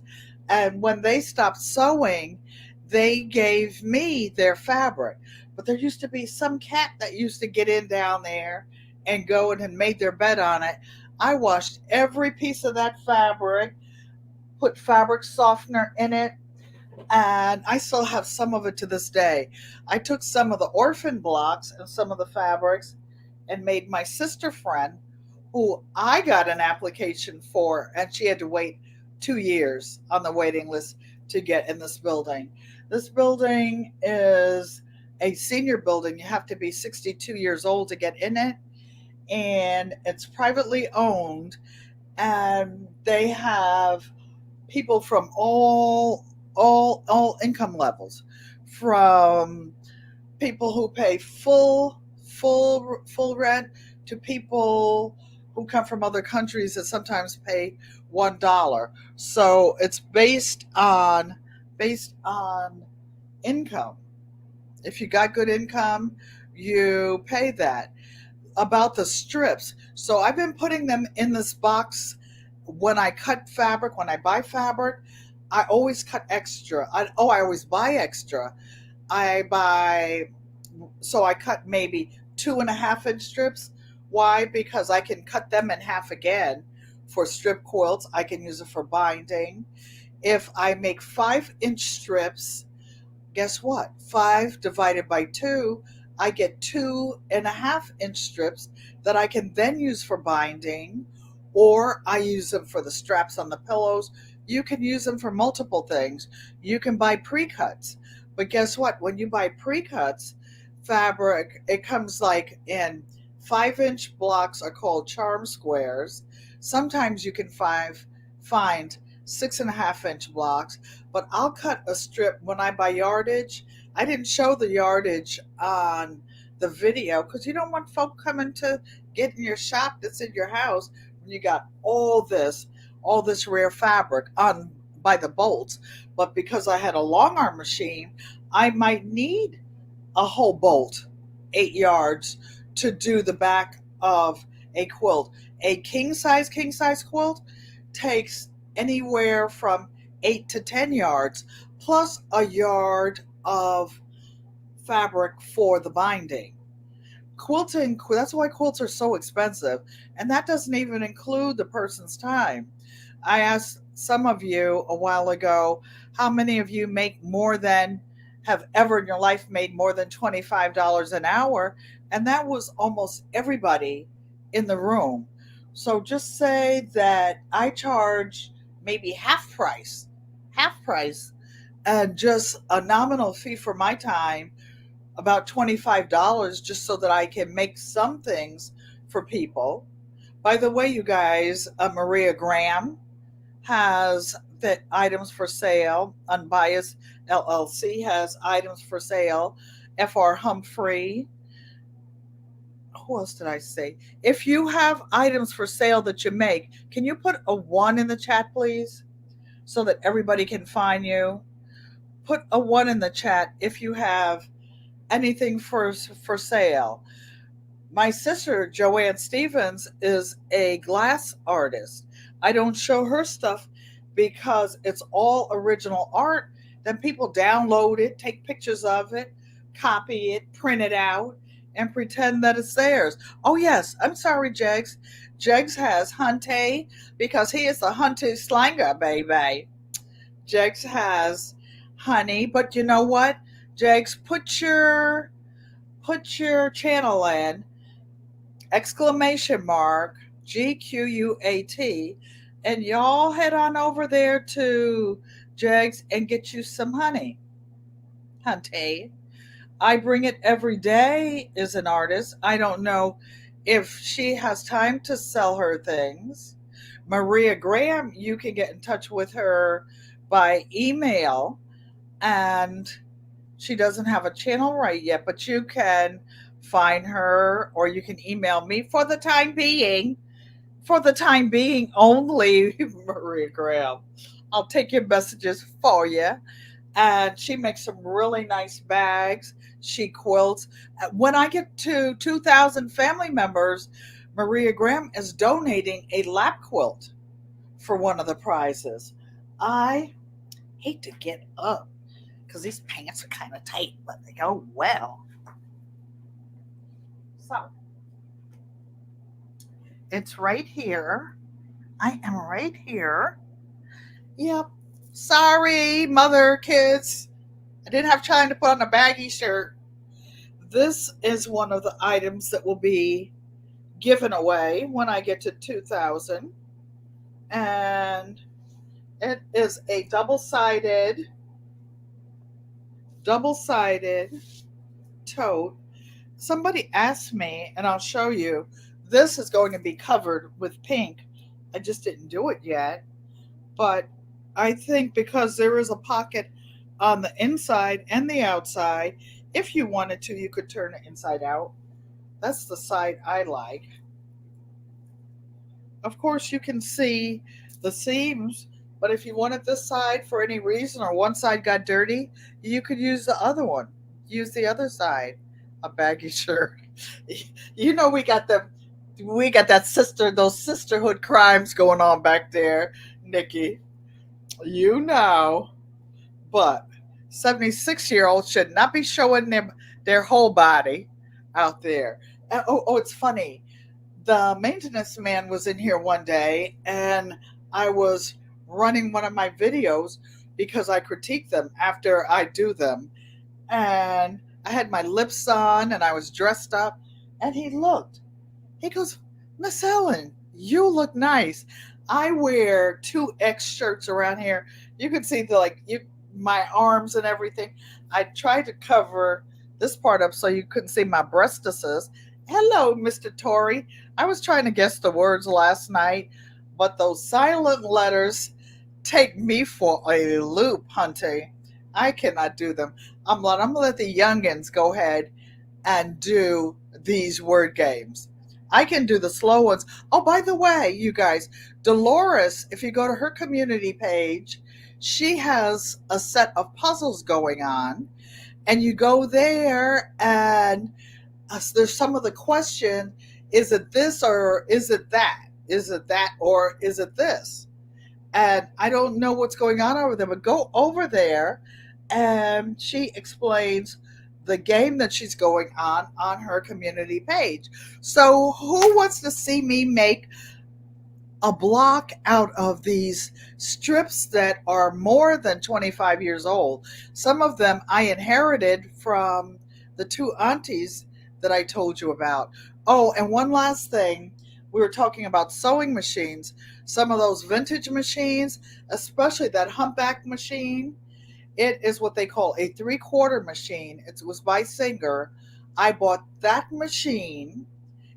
And when they stopped sewing, they gave me their fabric. But there used to be some cat that used to get in down there and go in and made their bed on it. I washed every piece of that fabric, put fabric softener in it, and I still have some of it to this day. I took some of the orphan blocks and some of the fabrics and made my sister friend, who I got an application for, and she had to wait 2 years on the waiting list to get in this building. This building is a senior building. You have to be 62 years old to get in it, and it's privately owned, and they have people from all income levels, from people who pay full rent to people who come from other countries that sometimes pay $1. So it's based on income. If you got good income, you pay that. About the strips, so I've been putting them in this box. When I cut fabric, when I buy fabric, I always cut extra. I always buy extra. I buy, so I cut maybe 2.5 inch strips. Why? Because I can cut them in half again for strip quilts. I can use it for binding. If I make 5 inch strips, guess what? 5 divided by 2, I get 2.5 inch strips that I can then use for binding, or I use them for the straps on the pillows. You can use them for multiple things. You can buy pre-cuts. But guess what? When you buy pre-cuts fabric, it comes like in 5 inch blocks are called charm squares. Sometimes you can find 6.5 inch blocks, but I'll cut a strip when I buy yardage. I didn't show the yardage on the video because you don't want folk coming to get in your shop that's in your house when you got all this rare fabric on by the bolts. But because I had a long arm machine, I might need a whole bolt, 8 yards, to do the back of a quilt. A king size quilt takes anywhere from 8 to 10 yards, plus a yard of fabric for the binding. Quilting, that's why quilts are so expensive, and that doesn't even include the person's time. I asked some of you a while ago, how many of you make more than, have ever in your life made more than $25 an hour? And that was almost everybody in the room. So just say that I charge maybe half price, and just a nominal fee for my time, about $25, just so that I can make some things for people. By the way, you guys, Maria Graham has the items for sale. Unbiased LLC has items for sale. FR Humphrey. Who else did I say? If you have items for sale that you make, can you put a 1 in the chat, please? So that everybody can find you. Put a 1 in the chat if you have anything for sale. My sister, Joanne Stevens, is a glass artist. I don't show her stuff because it's all original art. Then people download it, take pictures of it, copy it, print it out, and pretend that it's theirs. Oh, yes, I'm sorry, Jegs. Jegs has Hunte because he is a Hunte slanger, baby. Jegs has honey, but you know what? Jegs, put your channel in exclamation mark GQUAT, and y'all head on over there to Jegs and get you some honey. Hunty. I bring it every day is an artist. I don't know if she has time to sell her things. Maria Graham, you can get in touch with her by email, and she doesn't have a channel right yet, but you can find her or you can email me for the time being. For the time being only, Maria Graham. I'll take your messages for you. And she makes some really nice bags. She quilts. When I get to 2,000 family members, Maria Graham is donating a lap quilt for one of the prizes. I hate to get up because these pants are kind of tight, but they go well. So it's right here. I am right here. Yep. Sorry, mother, kids. I didn't have time to put on a baggy shirt. This is one of the items that will be given away when I get to 2,000. And it is a double-sided tote. Somebody asked me, and I'll show you, this is going to be covered with pink. I just didn't do it yet. But I think because there is a pocket on the inside and the outside, if you wanted to, you could turn it inside out. That's the side I like. Of course, you can see the seams, but if you wanted this side for any reason or one side got dirty, you could use the other one. Use the other side. A baggy shirt. You know we got those sisterhood crimes going on back there, Nikki. You know. But 76-year-olds should not be showing their whole body out there. And, it's funny. The maintenance man was in here one day, and I was running one of my videos because I critique them after I do them. And I had my lips on, and I was dressed up, and he looked. He goes, Miss Ellen, you look nice. I wear 2X shirts around here. You can see my arms and everything. I tried to cover this part up so you couldn't see my breastises. Hello, Mr. Tory. I was trying to guess the words last night, but those silent letters take me for a loop, Hunty. I cannot do them. I'm gonna let the youngins go ahead and do these word games. I can do the slow ones. Oh, by the way, you guys, Dolores, if you go to her community page, she has a set of puzzles going on, and you go there, and there's some of the question: is it this or is it that? Is it that or is it this? And I don't know what's going on over there, but go over there, and she explains the game that she's going on her community page. So who wants to see me make a block out of these strips that are more than 25 years old. Some of them I inherited from the two aunties that I told you about. Oh, and one last thing. We were talking about sewing machines. Some of those vintage machines, especially that humpback machine, it is what they call a 3/4 machine. It was by Singer. I bought that machine.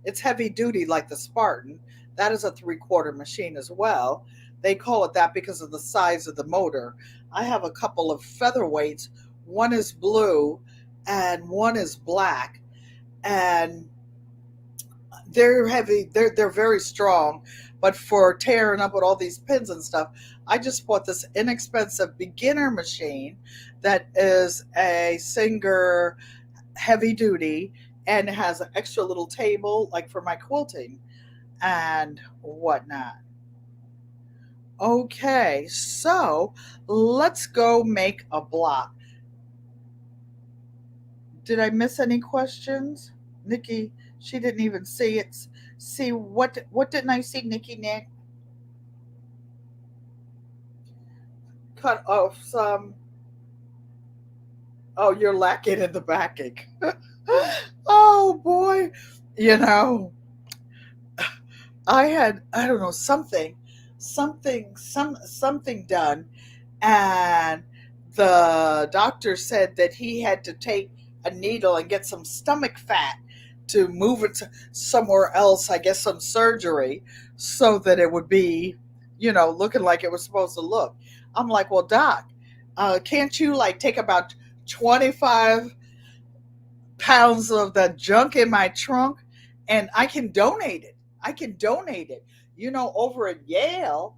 It's heavy duty like the Spartan. That is a 3/4 machine as well. They call it that because of the size of the motor. I have a couple of featherweights. One is blue and one is black. And they're heavy, they're very strong, but for tearing up with all these pins and stuff, I just bought this inexpensive beginner machine that is a Singer heavy duty, and it has an extra little table like for my quilting and whatnot. Okay, so let's go make a block. Did I miss any questions? Nikki, she didn't even see it. See what didn't I see, Nikki Nick? Cut off some. Oh, you're lacking in the backing. Oh boy. You know, I don't know, something done, and the doctor said that he had to take a needle and get some stomach fat to move it to somewhere else, I guess some surgery, so that it would be, looking like it was supposed to look. I'm like, well, doc, can't you like take about 25 pounds of the junk in my trunk and I can donate it. I can donate it. Over at Yale,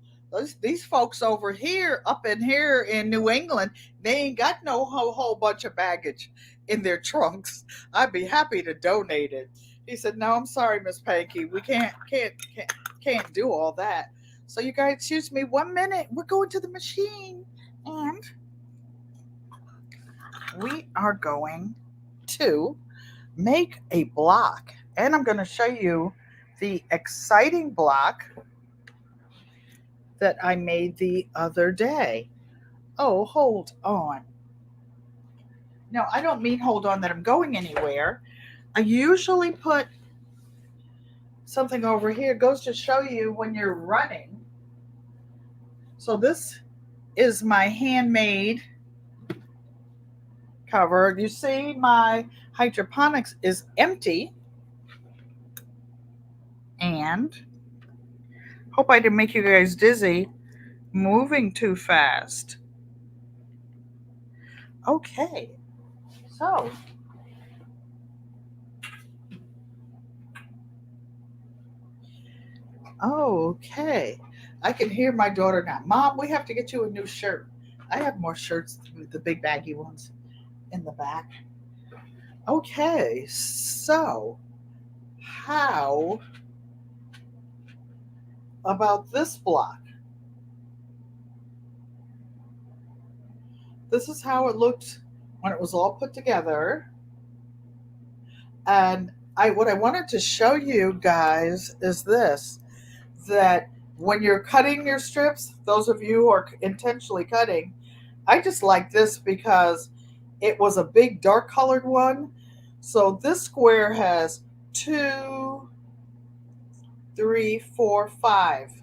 these folks over here, up in here in New England, they ain't got no whole bunch of baggage in their trunks. I'd be happy to donate it. He said, "No, I'm sorry, Miss Pankey. We can't do all that." So you guys, excuse me 1 minute. We're going to the machine, and we are going to make a block. And I'm going to show you the exciting block that I made the other day. Oh, hold on. No, I don't mean hold on that I'm going anywhere. I usually put something over here. It goes to show you when you're running. So this is my handmade cover. You see my hydroponics is empty. And hope I didn't make you guys dizzy moving too fast. Okay, so okay, I can hear my daughter now. Mom, we have to get you a new shirt. I have more shirts, the big baggy ones in the back. Okay, so how about this block? This is how it looked when it was all put together. And what I wanted to show you guys is this, that when you're cutting your strips, those of you who are intentionally cutting, I just like this because it was a big dark colored one. So this square has 2, 3, 4, 5.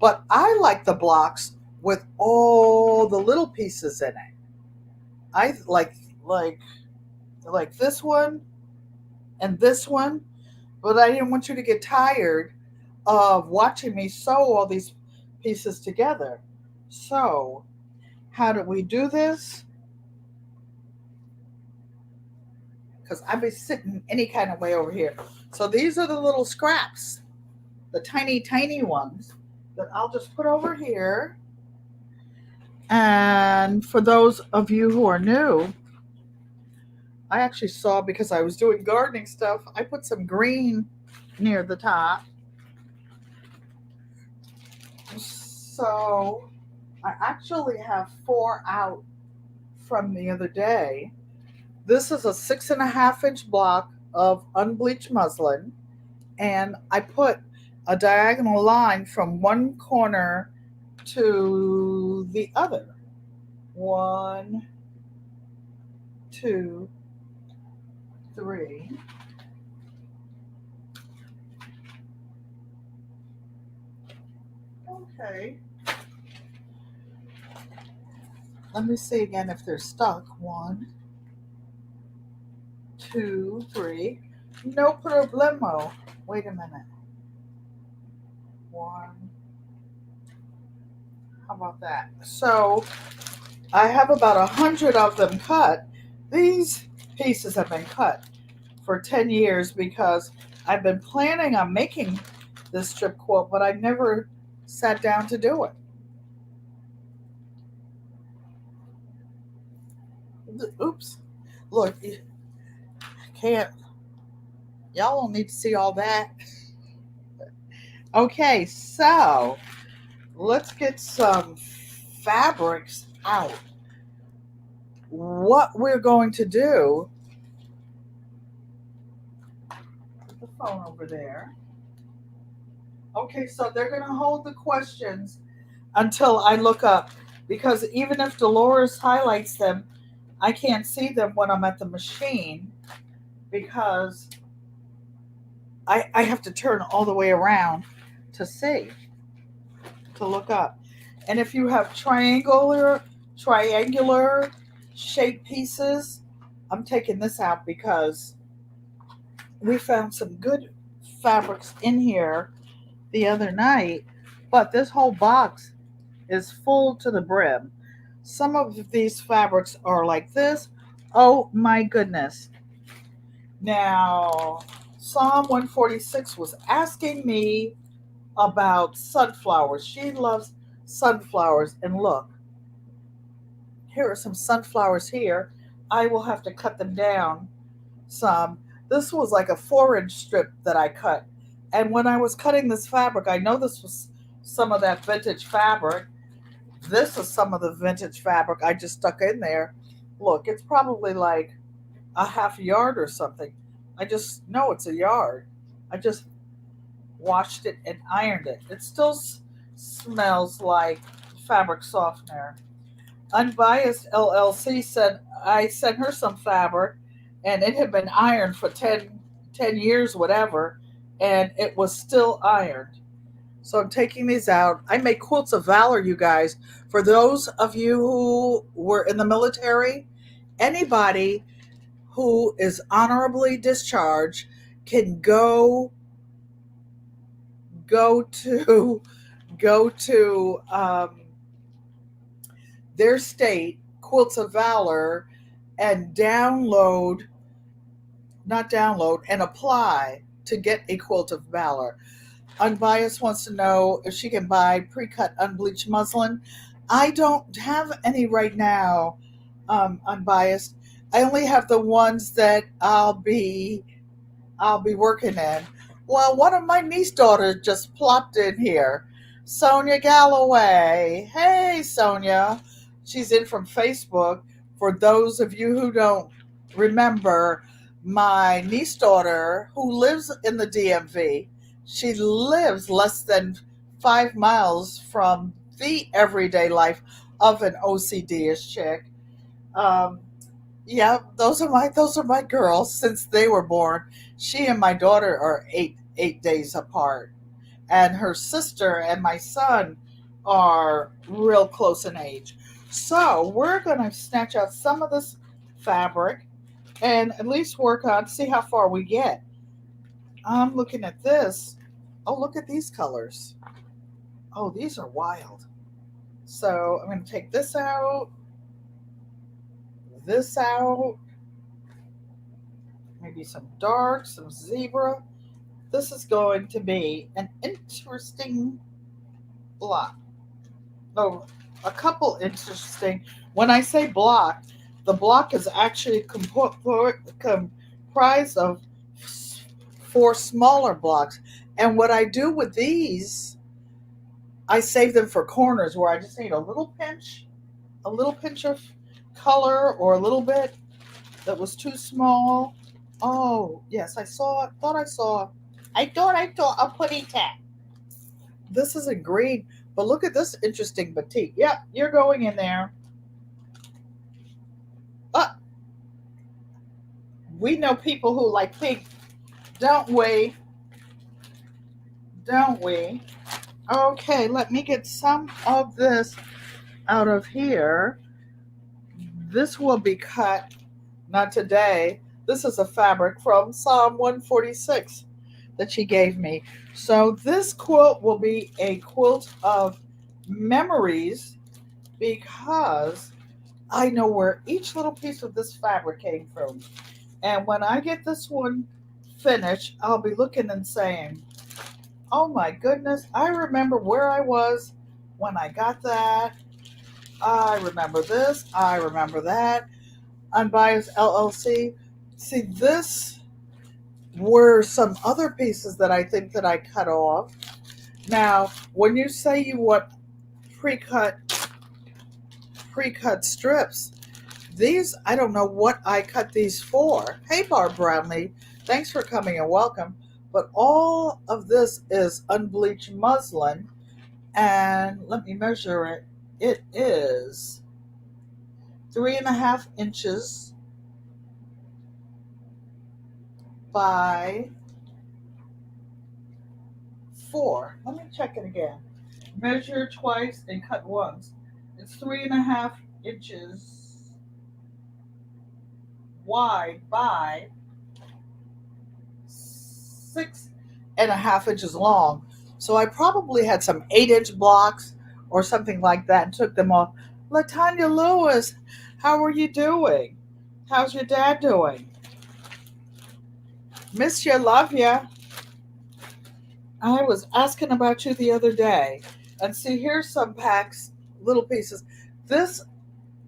But I like the blocks with all the little pieces in it. I like this one and this one, but I didn't want you to get tired of watching me sew all these pieces together. So, how do we do this? Because I'd be sitting any kind of way over here. So these are the little scraps, the tiny, tiny ones that I'll just put over here. And for those of you who are new, I actually saw, because I was doing gardening stuff, I put some green near the top. So I actually have 4 out from the other day. This is a 6.5-inch block of unbleached muslin, and I put a diagonal line from one corner to the other. One, two, three. Okay. Let me see again if they're stuck. One, two, three. No problemo. Wait a minute. One. How about that? So I have about 100 of them cut. These pieces have been cut for 10 years because I've been planning on making this strip quilt, but I never sat down to do it. Oops. Look, I can't. Y'all don't need to see all that. Okay, so let's get some fabrics out. What we're going to do, put the phone over there. Okay, so they're going to hold the questions until I look up, because even if Dolores highlights them, I can't see them when I'm at the machine because I have to turn all the way around to see, to look up. And if you have triangular shaped pieces, I'm taking this out because we found some good fabrics in here the other night, but this whole box is full to the brim. Some of these fabrics are like this. Oh my goodness. Now, Psalm 146 was asking me about sunflowers. She loves sunflowers. And look, here are some sunflowers here. I will have to cut them down some. This was like a 4-inch strip that I cut. And when I was cutting this fabric, I know this was some of that vintage fabric. This is some of the vintage fabric I just stuck in there. Look, it's probably like a half yard or something. I just know it's a yard. I just washed it and ironed it. It still smells like fabric softener. Unbiased LLC said I sent her some fabric and it had been ironed for 10 years, whatever, and it was still ironed. So I'm taking these out. I make quilts of valor, you guys. For those of you who were in the military, anybody who is honorably discharged can go to their state quilts of valor and not download and apply to get a quilt of valor. Unbiased wants to know if she can buy pre-cut unbleached muslin. I don't have any right now. Unbiased. I only have the ones that I'll be working in. Well, one of my niece daughters just plopped in here. Sonia Galloway. Hey, Sonia. She's in from Facebook. For those of you who don't remember, my niece daughter who lives in the DMV, she lives less than 5 miles from the everyday life of an OCD-ish chick. Um, yeah, those are my girls since they were born. She and my daughter are eight days apart, and her sister and my son are real close in age. So we're gonna snatch out some of this fabric and at least work on see how far we get. I'm looking at this. Oh, look at these colors. Oh, these are wild. So I'm going to take this out, maybe some dark, some zebra. This is going to be an interesting block. Oh, a couple interesting. When I say block, the block is actually comprised of 4 smaller blocks. And what I do with these, I save them for corners where I just need a little pinch of color or a little bit that was too small. Oh, yes, I thought I saw a putty tat. this isn't green, but look at this interesting batik. Yep, you're going in there. Uh, we know people who like pink, don't we? Don't we? Okay, let me get some of this out of here. This will be cut, not today. This is a fabric from Psalm 146 that she gave me. So this quilt will be a quilt of memories because I know where each little piece of this fabric came from. And when I get this one finished, I'll be looking and saying, oh my goodness, I remember where I was when I got that. I remember this. I remember that. Unbiased LLC. See, this were some other pieces that I think that I cut off. Now, when you say you want pre-cut strips, these, I don't know what I cut these for. Hey, Barb Brownlee, thanks for coming and welcome. But all of this is unbleached muslin, and let me measure it. It is 3.5 inches by 4. Let me check it again. Measure twice and cut once. It's 3.5 inches wide by 6.5 inches long. So I probably had some 8-inch blocks or something like that and took them off. Latanya Lewis, how are you doing? How's your dad doing? Miss you, love ya. I was asking about you the other day. And see, here's some packs, little pieces. This,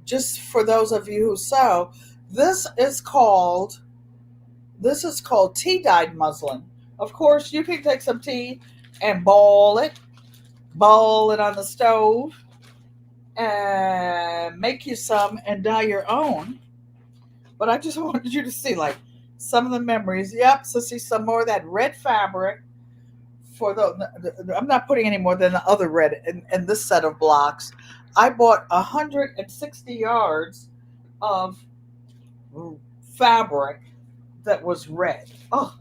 just for those of you who sew, this is called tea-dyed muslin. Of course, you can take some tea and boil it on the stove, and make you some and dye your own. But I just wanted you to see like some of the memories. Yep, so see some more of that red fabric for I'm not putting any more than the other red in this set of blocks. I bought 160 yards of fabric that was red. Oh,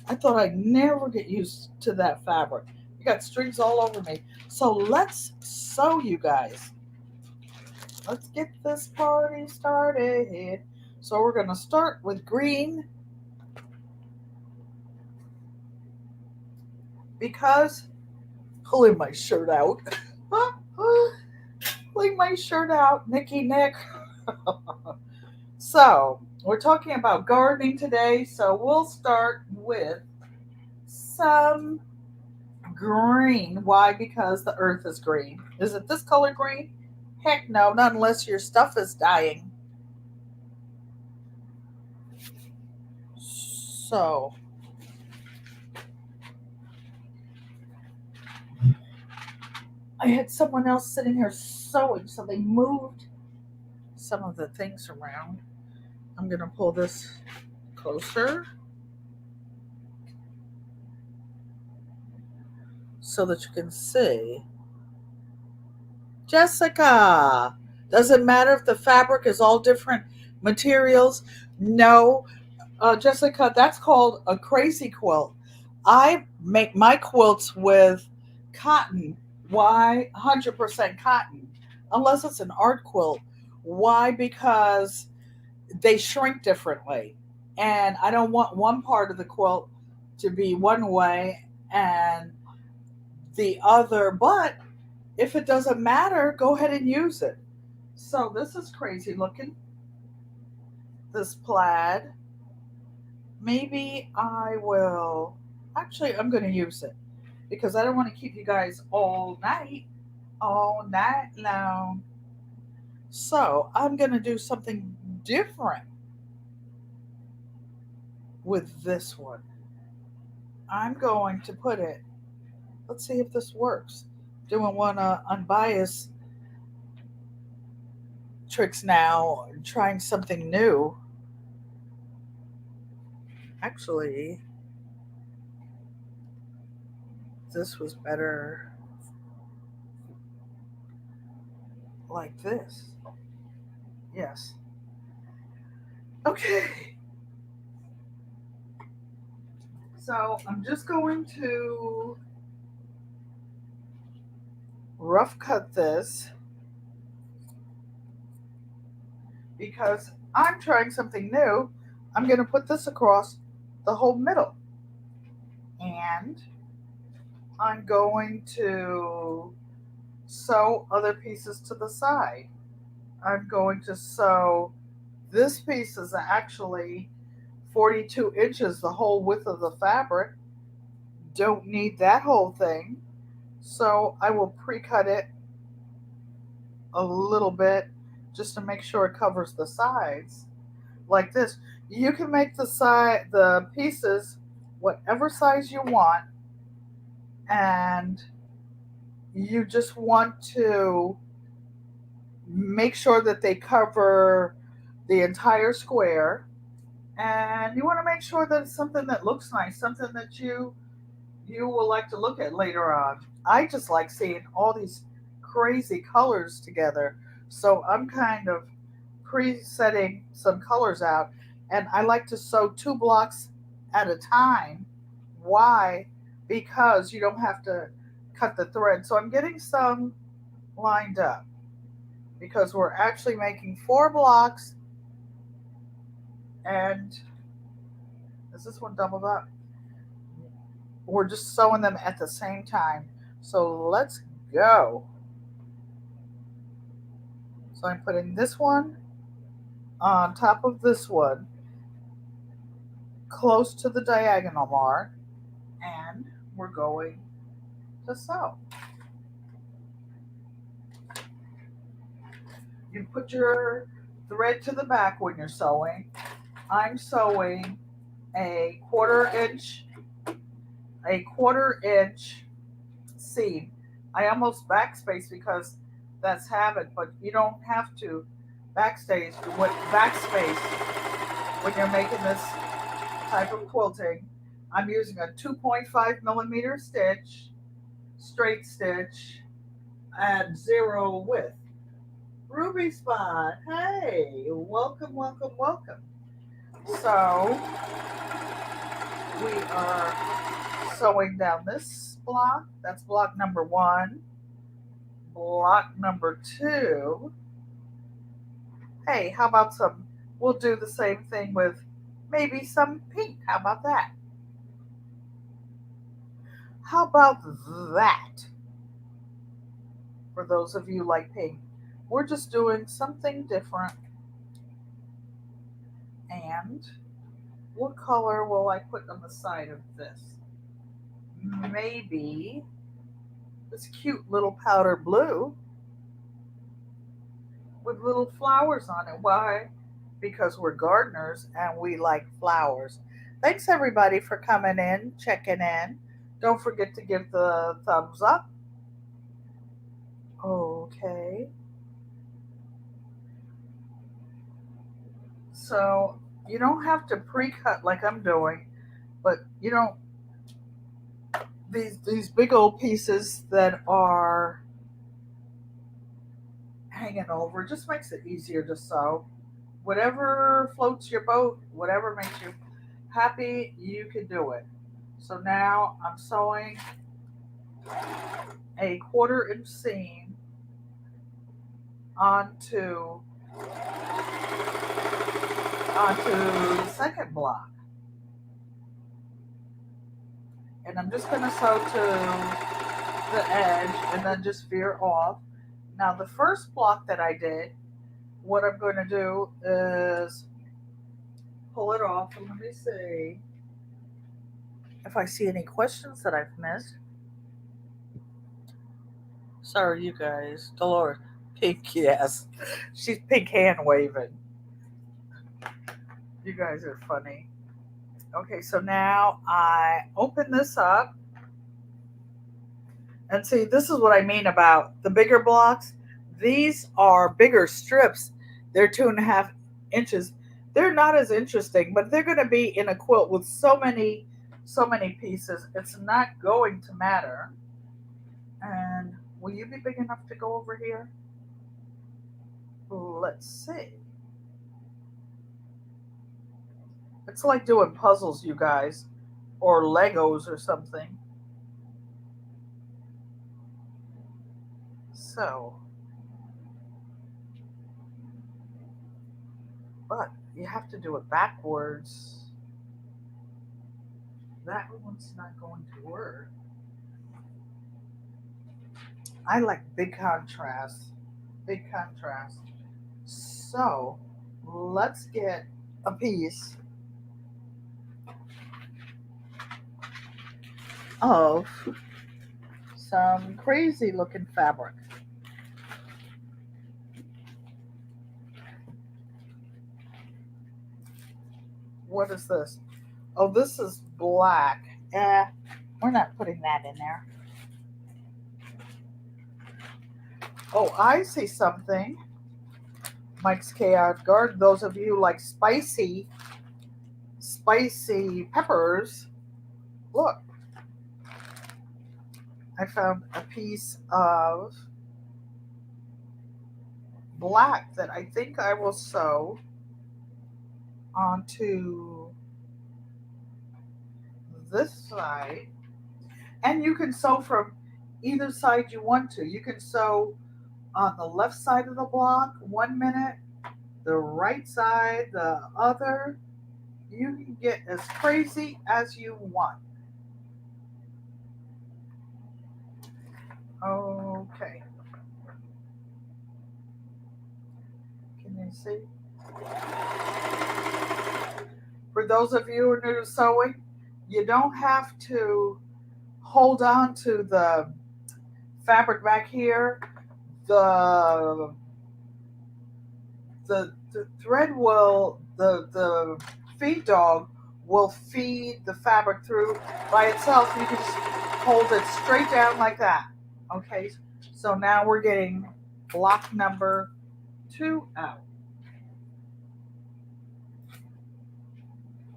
I thought I'd never get used to that fabric. You got strings all over me. So let's sew, you guys. Let's get this party started. So we're going to start with green because pulling my shirt out. Pulling my shirt out, Nicky Nick. So we're talking about gardening today. So we'll start with some green. Why? Because the earth is green. Is it this color green? Heck no, not unless your stuff is dying. So I had someone else sitting here sewing, so they moved some of the things around. I'm going to pull this closer so that you can see. Jessica, does it matter if the fabric is all different materials? No. Jessica, that's called a crazy quilt. I make my quilts with cotton. Why? 100% cotton, unless it's an art quilt. Why? Because they shrink differently. And I don't want one part of the quilt to be one way and the other. But if it doesn't matter, go ahead and use it. So this is crazy looking. This plaid. Maybe I will. Actually, I'm going to use it because I don't want to keep you guys all night long. So I'm going to do something different with this one. I'm going to put it, let's see if this works. Doing one unbiased tricks now, trying something new. Actually, this was better like this. Yes. Okay. So I'm just going to rough cut this because I'm trying something new. I'm going to put this across the whole middle. And I'm going to sew other pieces to the side. I'm going to sew, this piece is actually 42 inches, the whole width of the fabric. Don't need that whole thing. So I will pre-cut it a little bit just to make sure it covers the sides like this. You can make the pieces whatever size you want, and you just want to make sure that they cover the entire square, and you want to make sure that it's something that looks nice, something that you will like to look at later on. I just like seeing all these crazy colors together, so I'm kind of pre-setting some colors out, and I like to sew 2 blocks at a time. Why? Because you don't have to cut the thread. So I'm getting some lined up because we're actually making 4 blocks. And is this one doubled up? We're just sewing them at the same time. So let's go. So I'm putting this one on top of this one, close to the diagonal mark, and we're going to sew. You put your thread to the back when you're sewing. I'm sewing a quarter inch seam. I almost backspace because that's habit, but you don't have to backspace when you're making this type of quilting. I'm using a 2.5 millimeter stitch, straight stitch, and 0 width. Ruby Spot, hey, welcome, welcome, welcome. So we are sewing down this block. That's block number 1. Block number 2. Hey, how about we'll do the same thing with maybe some pink. How about that? How about that? For those of you like pink, we're just doing something different. And what color will I put on the side of this? Maybe this cute little powder blue with little flowers on it. Why? Because we're gardeners and we like flowers. Thanks everybody for coming in, checking in. Don't forget to give the thumbs up. Okay. So you don't have to pre-cut like I'm doing, but you don't, these big old pieces that are hanging over just makes it easier to sew. Whatever floats your boat, whatever makes you happy, you can do it. So now I'm sewing a quarter inch seam onto the second block. And I'm just going to sew to the edge and then just veer off. Now the first block that I did, what I'm going to do is pull it off, and let me see if I see any questions that I've missed. Sorry, you guys. Dolores, pink, yes. She's pink hand waving. You guys are funny. Okay, so now I open this up. And see, this is what I mean about the bigger blocks. These are bigger strips. They're 2.5 inches. They're not as interesting, but they're going to be in a quilt with so many so many pieces, it's not going to matter. And will you be big enough to go over here? Let's see. It's like doing puzzles, you guys, or Legos or something. So, but you have to do it backwards. That one's not going to work. I like big contrast. Big contrast. So, let's get a piece of some crazy looking fabric. What is this? Oh, this is black. We're not putting that in there. Oh, I see something. Mike's Chaos Guard. Those of you like spicy peppers. Look, I found a piece of black that I think I will sew onto this side. And you can sew from either side you want to. You can sew on the left side of the block 1 minute, the right side the other. You can get as crazy as you want. Okay. Can you see? For those of you who are new to sewing, you don't have to hold on to the fabric back here. The thread will, the feed dog will feed the fabric through by itself. You can just hold it straight down like that. Okay, so now we're getting block number 2 out.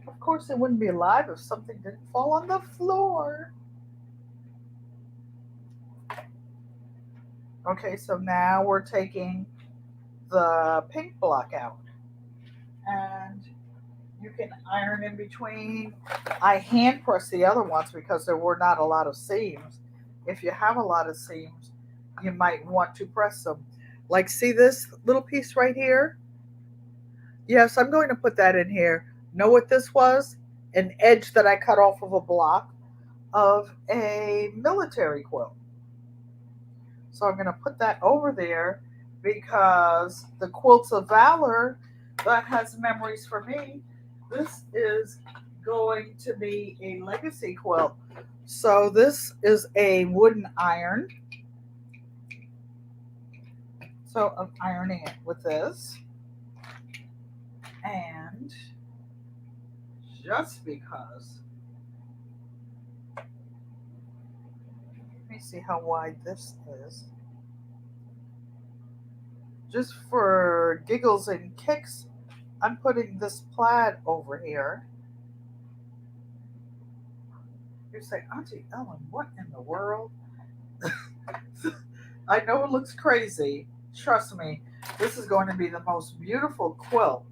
Of course, it wouldn't be alive if something didn't fall on the floor. Okay, so now we're taking the pink block out. And you can iron in between. I hand press the other ones because there were not a lot of seams. If you have a lot of seams, you might want to press them. Like, see this little piece right here? Yes, I'm going to put that in here. Know what this was? An edge that I cut off of a block of a military quilt. So I'm going to put that over there because the Quilts of Valor, that has memories for me. This is going to be a legacy quilt. So this is a wooden iron. So I'm ironing it with this. And just because, let me see how wide this is. Just for giggles and kicks, I'm putting this plaid over here. You say, Auntie Ellen, what in the world? I know it looks crazy. Trust me, this is going to be the most beautiful quilt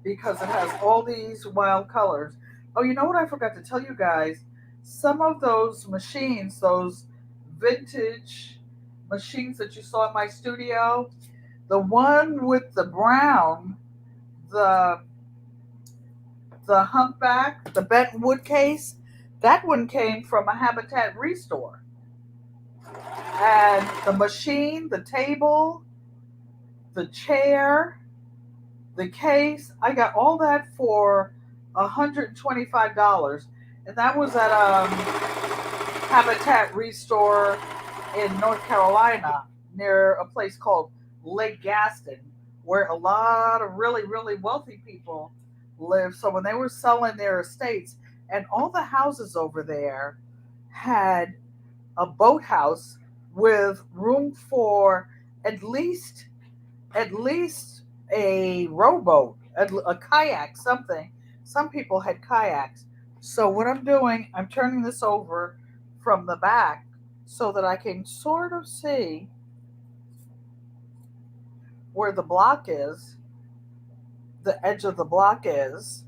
because it has all these wild colors. Oh, you know what I forgot to tell you guys? Some of those machines, those vintage machines that you saw in my studio, the one with the brown, the humpback, the bent wood case, that one came from a Habitat Restore. And the machine, the table, the chair, the case, I got all that for $125. And that was at Habitat Restore in North Carolina near a place called Lake Gaston, where a lot of really, really wealthy people live. So when they were selling their estates, and all the houses over there had a boathouse with room for at least a rowboat, a kayak, something. Some people had kayaks. So what I'm doing, I'm turning this over from the back so that I can sort of see where the block is, the edge of the block is,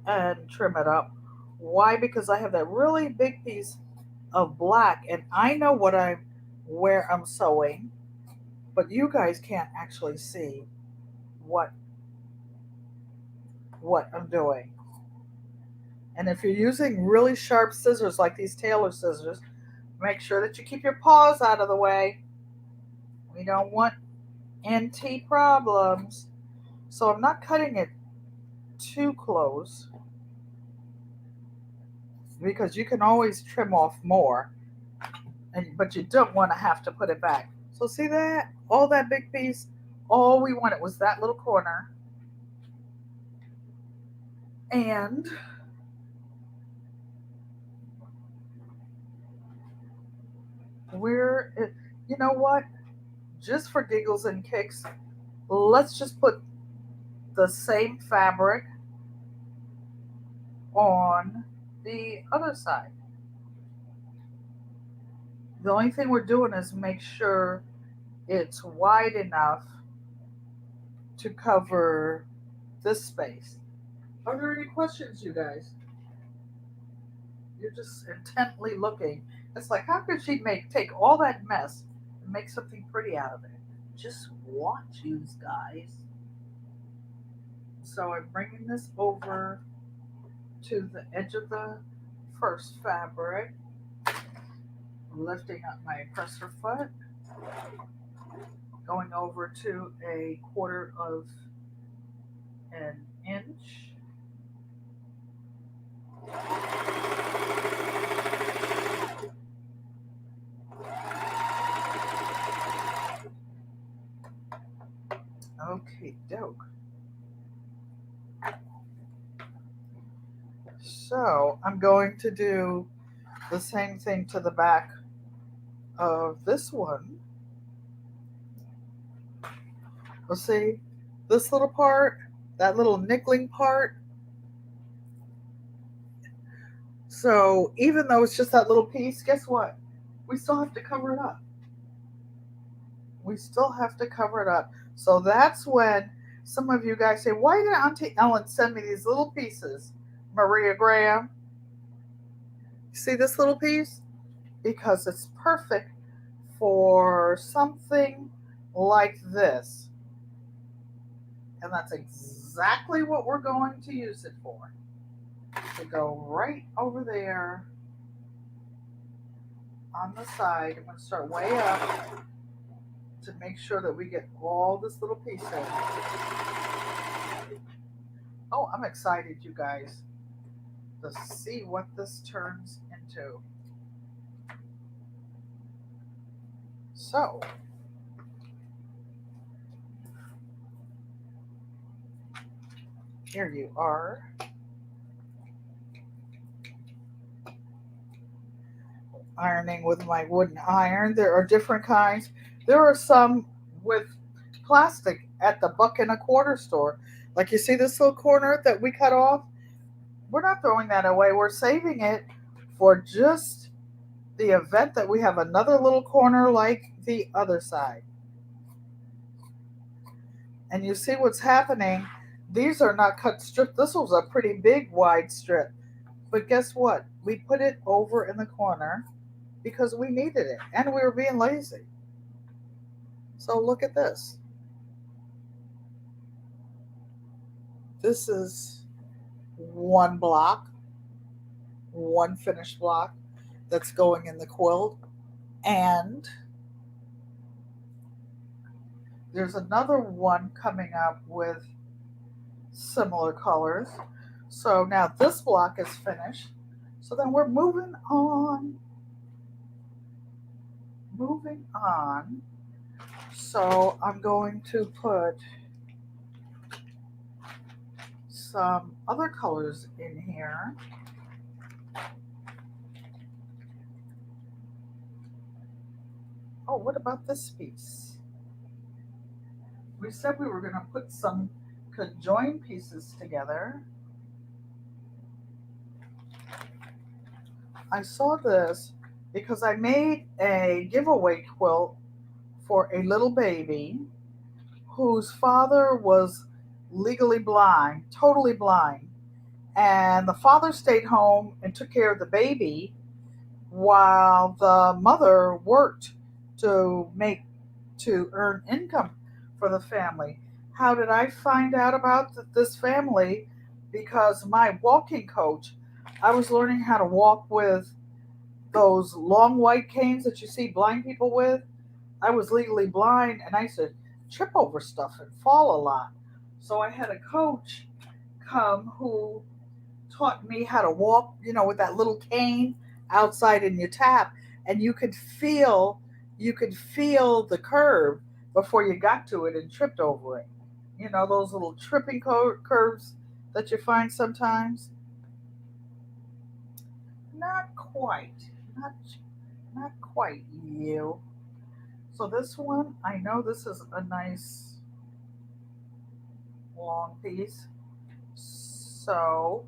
and trim it up. Why? Because I have that really big piece of black and I know where I'm sewing, but you guys can't actually see what I'm doing. And if you're using really sharp scissors like these tailor scissors, make sure that you keep your paws out of the way. We don't want NT problems. So I'm not cutting it too close because you can always trim off more, but you don't want to have to put it back. So see that? All that big piece, all we wanted was that little corner. And you know what? Just for giggles and kicks, let's just put the same fabric on the other side. The only thing we're doing is make sure it's wide enough to cover this space. Are there any questions, you guys? You're just intently looking. It's like, how could she take all that mess and make something pretty out of it? Just watch, you guys. So I'm bringing this over to the edge of the first fabric, lifting up my presser foot, going over to a quarter of an inch. Okay, doke. So I'm going to do the same thing to the back of this one. We'll see this little part, that little nickling part. So even though it's just that little piece, guess what? We still have to cover it up. We still have to cover it up. So that's when some of you guys say, why did Auntie Ellen send me these little pieces? Maria Graham, see this little piece? Because it's perfect for something like this. And that's exactly what we're going to use it for. To go right over there on the side. I'm going to start way up to make sure that we get all this little piece in. Oh, I'm excited, you guys, to see what this turns into. So, here you are. Ironing with my wooden iron. There are different kinds. There are some with plastic at the $1.25 store. Like you see this little corner that we cut off? We're not throwing that away. We're saving it for just the event that we have another little corner like the other side. And you see what's happening. These are not cut strips. This was a pretty big wide strip. But guess what? We put it over in the corner because we needed it and we were being lazy. So look at this. This is one block, one finished block that's going in the quilt. And there's another one coming up with similar colors. So now this block is finished. So then we're moving on. Moving on. So I'm going to put some other colors in here. Oh, what about this piece? We said we were going to put some conjoined pieces together. I saw this because I made a giveaway quilt for a little baby whose father was legally blind, totally blind. And the father stayed home and took care of the baby while the mother worked to make to earn income for the family. How did I find out about this family? Because my walking coach, I was learning how to walk with those long white canes that you see blind people with. I was legally blind and I used to trip over stuff and fall a lot. So I had a coach come who taught me how to walk, with that little cane outside in your tap, and you could feel the curve before you got to it and tripped over it. Those little tripping curves that you find sometimes. Not quite, not not quite you. So this one, I know this is a nice long piece. So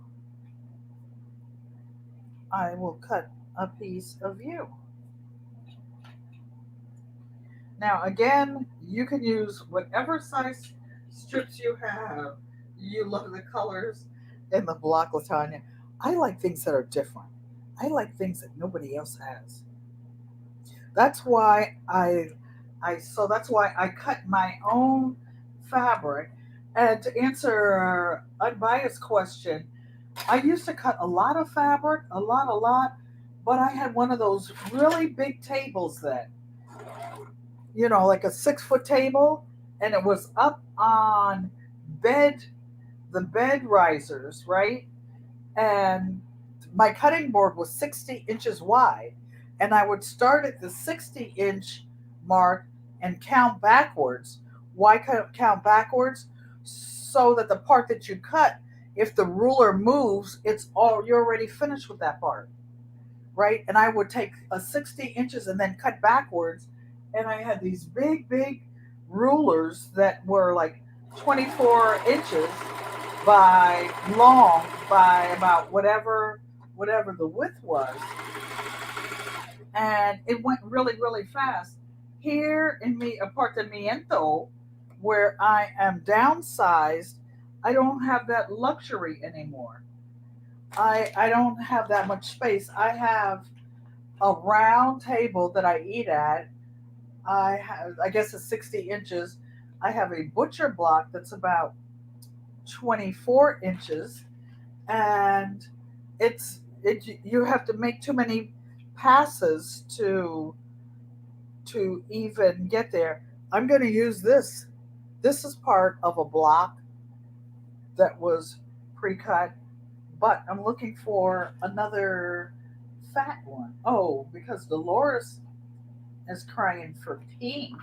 I will cut a piece of you. Now, again, you can use whatever size strips you have. You love the colors in the block, Latanya. I like things that are different. I like things that nobody else has. That's why I cut my own fabric. And to answer an unbiased question, I used to cut a lot of fabric, a lot, but I had one of those really big tables then, like a 6 foot table, and it was up on bed, the bed risers, right? And my cutting board was 60 inches wide, and I would start at the 60-inch mark and count backwards. Why count backwards? So that the part that you cut, if the ruler moves, you're already finished with that part, right? And I would take a 60 inches and then cut backwards. And I had these big, big rulers that were like 24 inches by long by about whatever the width was. And it went really, really fast. Here in mi apartamiento, where I am downsized, I don't have that luxury anymore. I don't have that much space. I have a round table that I eat at. I guess it's 60 inches. I have a butcher block that's about 24 inches, and you have to make too many passes to even get there. I'm going to use this. This is part of a block that was pre-cut, but I'm looking for another fat one. Oh, because Dolores is crying for pink.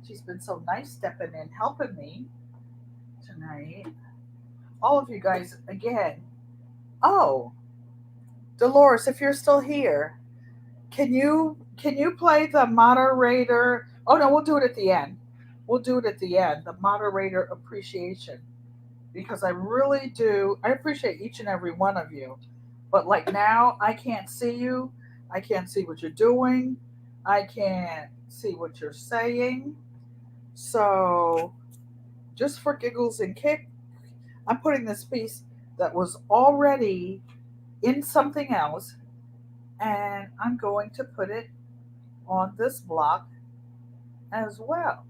She's been so nice stepping in, helping me tonight. All of you guys, again. Oh, Dolores, if you're still here, can you play the moderator? Oh no, we'll do it at the end. We'll do it at the end. The moderator appreciation, because I really do. I appreciate each and every one of you. But like now, I can't see you. I can't see what you're doing. I can't see what you're saying. So, just for giggles and kick, I'm putting this piece that was already in something else, and I'm going to put it on this block as well.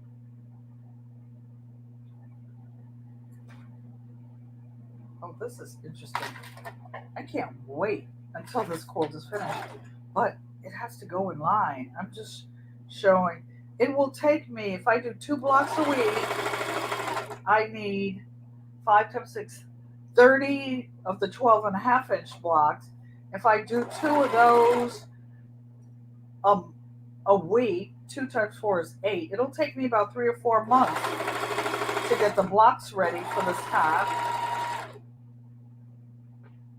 Oh, this is interesting. I can't wait until this quilt is finished, but it has to go in line. I'm just showing. It will take me, if I do 2 blocks a week, I need 5 times 6, 30 of the 12.5 inch blocks. If I do 2 of those um, a week, 2 times 4 is 8. It'll take me about 3 or 4 months to get the blocks ready for this task.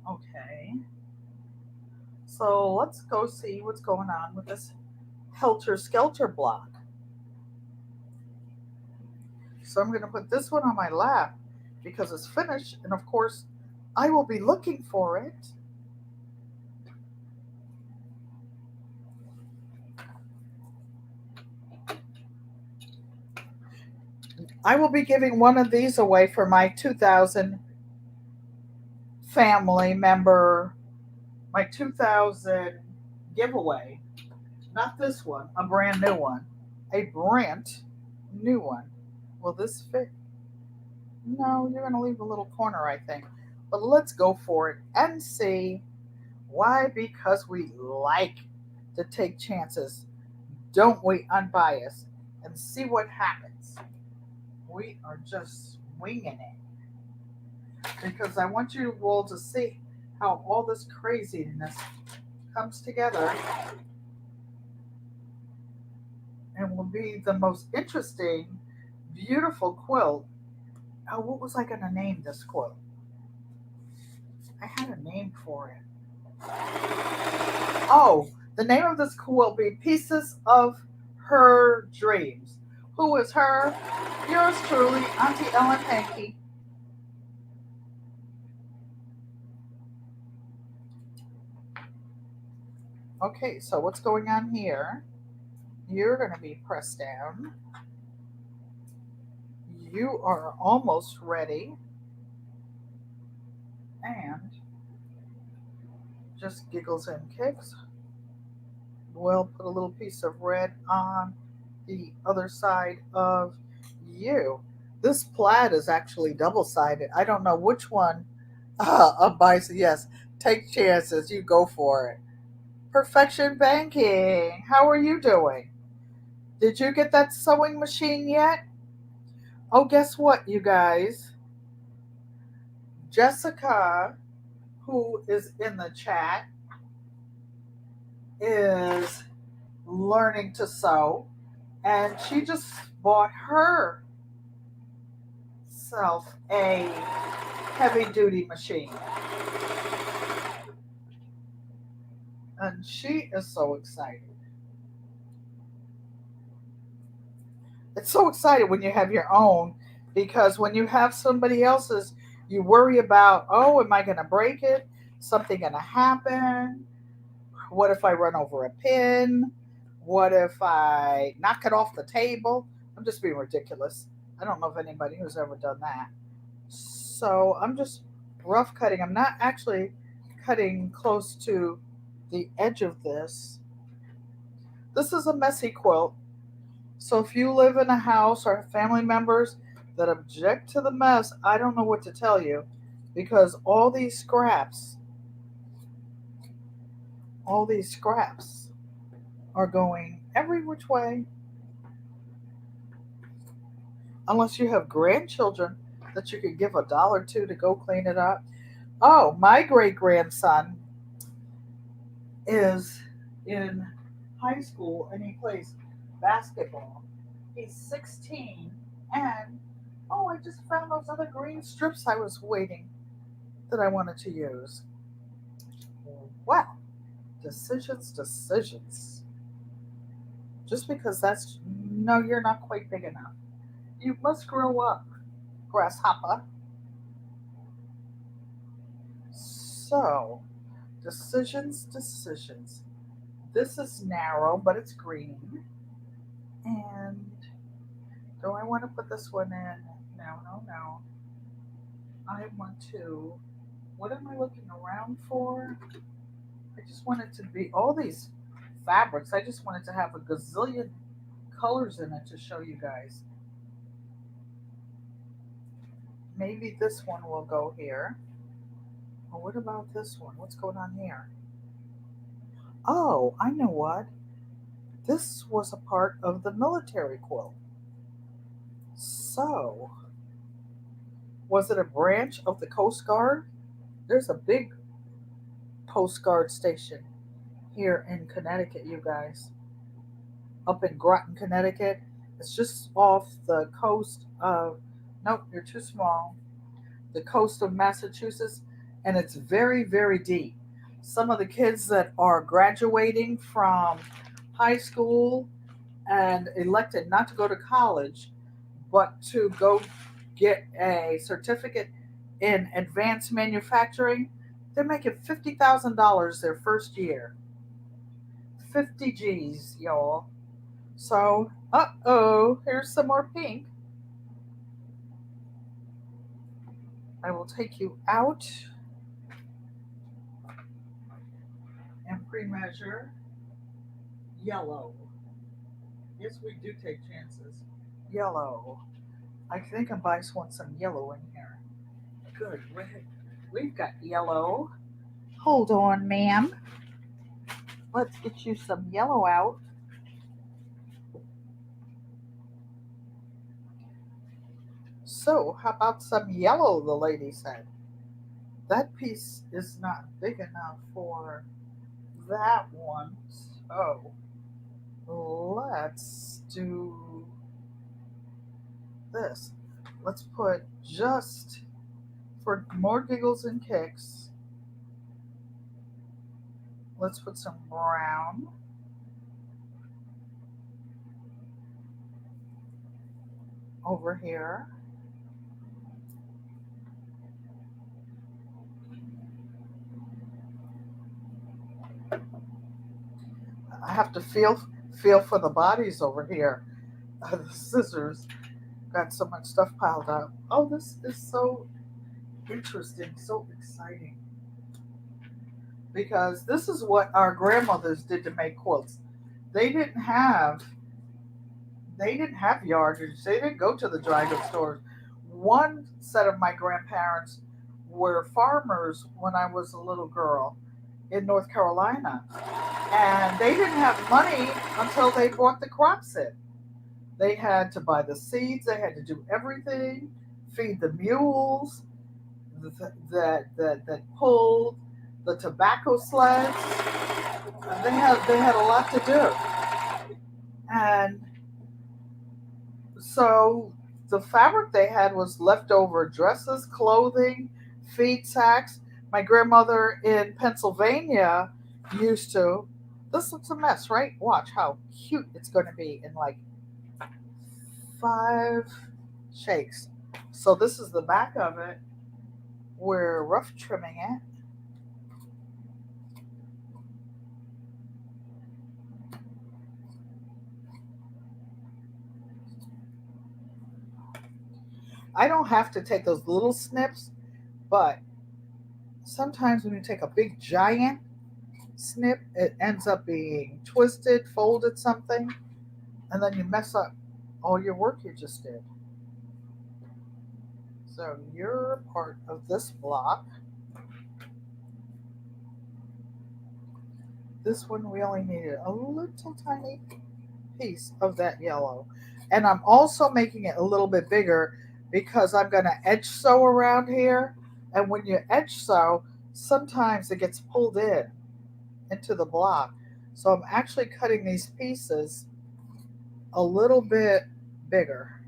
Okay. So let's go see what's going on with this Helter Skelter block. So I'm going to put this one on my lap because it's finished, and of course, I will be looking for it. I will be giving one of these away for my 2000 family member, my 2000 giveaway. Not this one, a brand new one. A brand new one. Will this fit? No, you're going to leave a little corner, I think. But let's go for it and see. Why? Because we like to take chances, don't we? Unbiased, and see what happens. We are just winging it because I want you all to see how all this craziness comes together and will be the most interesting, beautiful quilt. Oh, what was I going to name this quilt? I had a name for it. Oh, the name of this quilt will be Pieces of Her Dreams. Who is her? Yours truly, Auntie Ellen Pankey. Okay, so what's going on here? You're going to be pressed down. You are almost ready. And just giggles and kicks. We'll put a little piece of red on the other side of you. This plaid is actually double-sided. I don't know which one of BThese. Yes, take chances. You go for it. Perfection Banking. How are you doing? Did you get that sewing machine yet? Oh, guess what, you guys? Jessica, who is in the chat, is learning to sew, and she just bought herself a heavy duty machine. And she is so excited. It's so excited when you have your own, because when you have somebody else's, you worry about, oh, am I going to break it? Something going to happen? What if I run over a pin? What if I knock it off the table? I'm just being ridiculous. I don't know of anybody who's ever done that. So I'm just rough cutting. I'm not actually cutting close to the edge of this. This is a messy quilt. So if you live in a house or have family members that object to the mess, I don't know what to tell you, because all these scraps are going every which way. Unless you have grandchildren that you could give $1 to go clean it up. Oh, my great grandson is in high school and he plays basketball. He's 16, and oh, I just found those other green strips I was waiting that I wanted to use. Wow, decisions, decisions. Just because that's, no, you're not quite big enough. You must grow up, grasshopper. So, decisions, decisions. This is narrow, but it's green. And do I want to put this one in? No, no, no. I want to. What am I looking around for? I just want it to be all these fabrics. I just wanted to have a gazillion colors in it to show you guys. Maybe this one will go here. Well, what about this one? What's going on here? Oh, I know what. This was a part of the military quilt. So, was it a branch of the Coast Guard? There's a big Coast Guard station here in Connecticut, you guys. Up in Groton, Connecticut. It's just off the coast of, nope, you're too small. The coast of Massachusetts, and it's very, very deep. Some of the kids that are graduating from high school and elected not to go to college, but to go get a certificate in advanced manufacturing, they're making $50,000 their first year. 50 G's, y'all. So, here's some more pink. I will take you out and pre-measure yellow. Yes, we do take chances. Yellow. I think I might want some yellow in here. Good. We've got yellow. Hold on, ma'am. Let's get you some yellow out. So, how about some yellow, the lady said. That piece is not big enough for that one. So, let's do this. Let's put just for more giggles and kicks, let's put some brown. Over here. I have to feel for the bodies over here. The scissors got so much stuff piled up. Oh, this is so interesting, so exciting. Because this is what our grandmothers did to make quilts. They didn't have yardage. They didn't go to the dry goods stores. One set of my grandparents were farmers when I was a little girl in North Carolina. And they didn't have money until they brought the crops in. They had to buy the seeds, they had to do everything, feed the mules that pulled the tobacco sleds. They had a lot to do. And so the fabric they had was leftover dresses, clothing, feed sacks. My grandmother in Pennsylvania used to. This looks a mess, right? Watch how cute it's going to be in like 5 shakes. So this is the back of it. We're rough trimming it. I don't have to take those little snips, but sometimes when you take a big giant snip, it ends up being twisted, folded something, and then you mess up all your work you just did. So you're part of this block. This one we only needed a little tiny piece of that yellow. And I'm also making it a little bit bigger because I'm going to edge sew around here. And when you edge sew, sometimes it gets pulled in into the block. So I'm actually cutting these pieces a little bit bigger.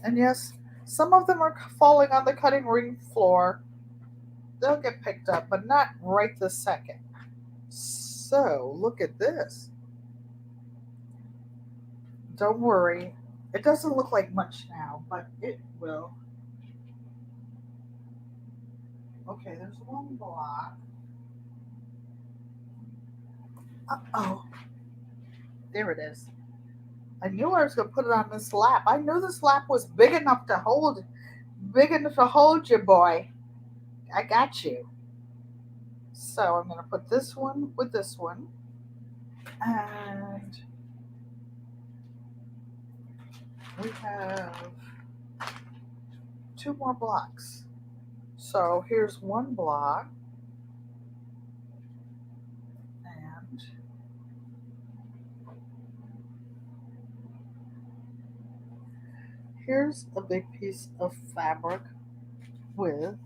And yes, some of them are falling on the cutting ring floor. They'll get picked up, but not right this second. So look at this. Don't worry. It doesn't look like much now, but it will. Okay, there's one block. Uh-oh. There it is. I knew I was going to put it on this lap. I knew this lap was big enough to hold you, boy. I got you. So I'm going to put this one with this one. And we have 2 more blocks. So here's one block. And here's a big piece of fabric with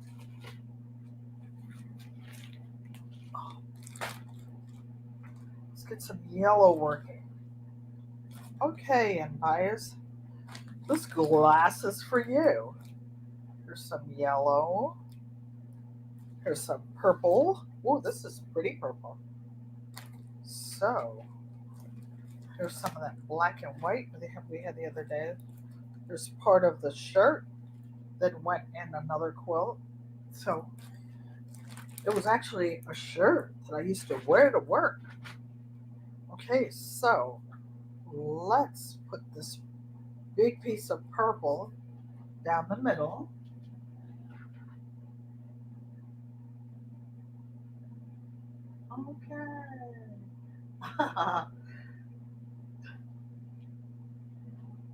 let's get some yellow working. Okay, and bias. This glass is for you. Here's some yellow. Here's some purple. Oh, this is pretty purple. So, here's some of that black and white we had the other day. There's part of the shirt that went in another quilt. So, it was actually a shirt that I used to wear to work. Okay, so let's put this big piece of purple down the middle. Okay.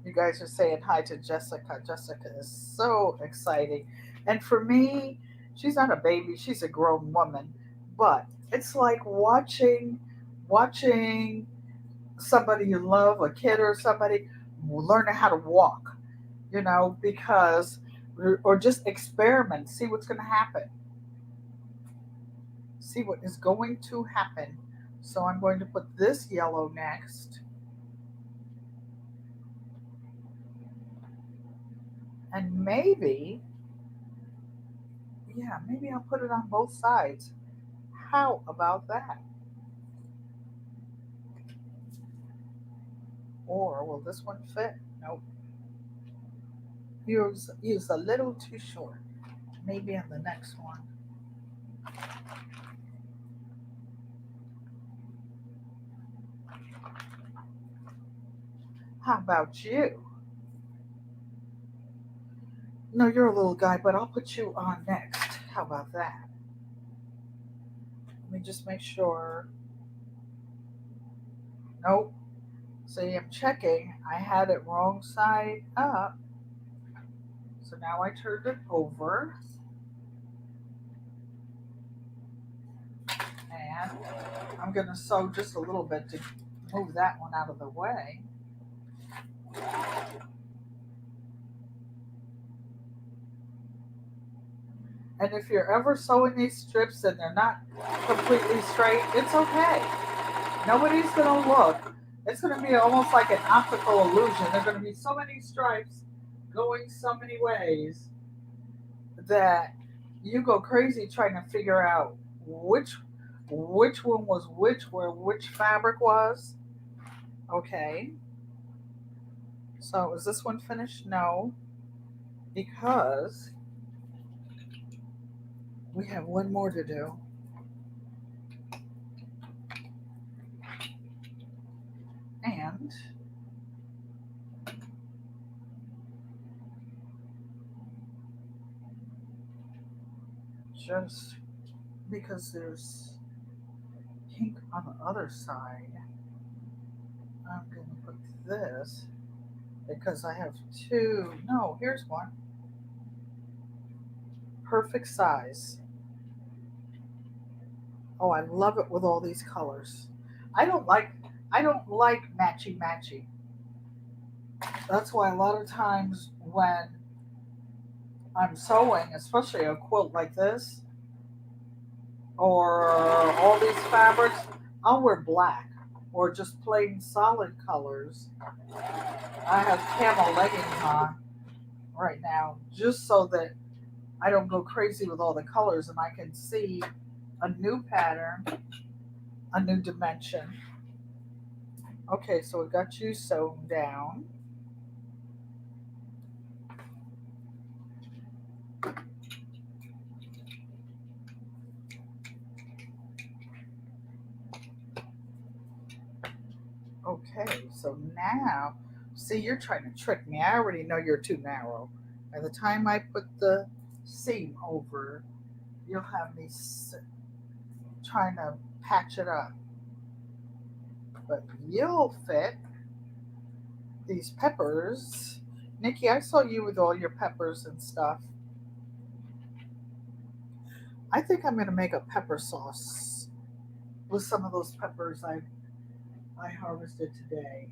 You guys are saying hi to Jessica. Jessica is so exciting. And for me, she's not a baby, she's a grown woman. But it's like watching somebody you love, a kid or somebody, learning how to walk, because or just experiment, see what's going to happen. See what is going to happen. So I'm going to put this yellow next. And maybe, yeah, maybe I'll put it on both sides. How about that? Or will this one fit? Nope. Use a little too short. Maybe on the next one. How about you? No, you're a little guy, but I'll put you on next. How about that? Let me just make sure. Nope. See, I'm checking. I had it wrong side up. So now I turned it over. And I'm going to sew just a little bit to move that one out of the way. And if you're ever sewing these strips and they're not completely straight, it's okay. Nobody's going to look. It's going to be almost like an optical illusion. There are going to be so many stripes going so many ways that you go crazy trying to figure out which one was which, where which fabric was. Okay. So is this one finished? No, because we have one more to do. And just because there's pink on the other side, I'm going to put this because I have two. No, here's one. Perfect size. Oh, I love it with all these colors. I don't like matchy matchy. That's why a lot of times when I'm sewing, especially a quilt like this or all these fabrics, I'll wear black or just plain solid colors. I have camel leggings on right now just so that I don't go crazy with all the colors and I can see a new pattern, a new dimension. Okay, so we got you sewn down. Okay, so now, see, you're trying to trick me. I already know you're too narrow. By the time I put the seam over, you'll have me trying to patch it up. But you'll fit these peppers. Nikki, I saw you with all your peppers and stuff. I think I'm going to make a pepper sauce with some of those peppers I harvested today.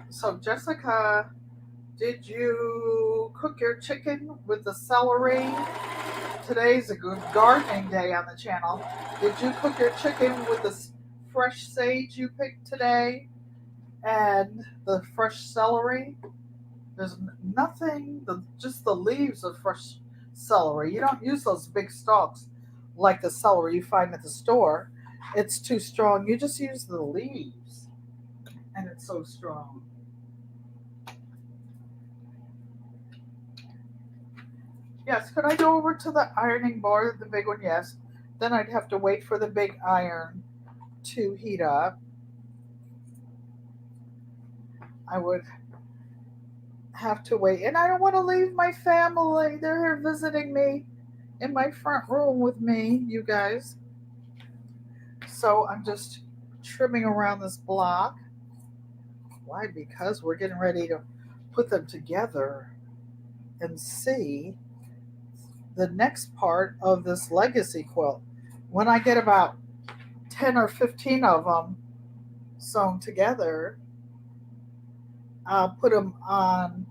So, Jessica, did you cook your chicken with the celery? Today's a good gardening day on the channel. Did you cook your chicken with the fresh sage you picked today and the fresh celery? There's nothing, just the leaves of fresh celery. You don't use those big stalks like the celery you find at the store. It's too strong. You just use the leaves, and it's so strong. Yes, could I go over to the ironing board, the big one? Yes. Then I'd have to wait for the big iron to heat up. I would have to wait. And I don't want to leave my family. They're here visiting me in my front room with me, you guys. So I'm just trimming around this block. Why? Because we're getting ready to put them together and see the next part of this legacy quilt. When I get about 10 or 15 of them sewn together, I'll put them on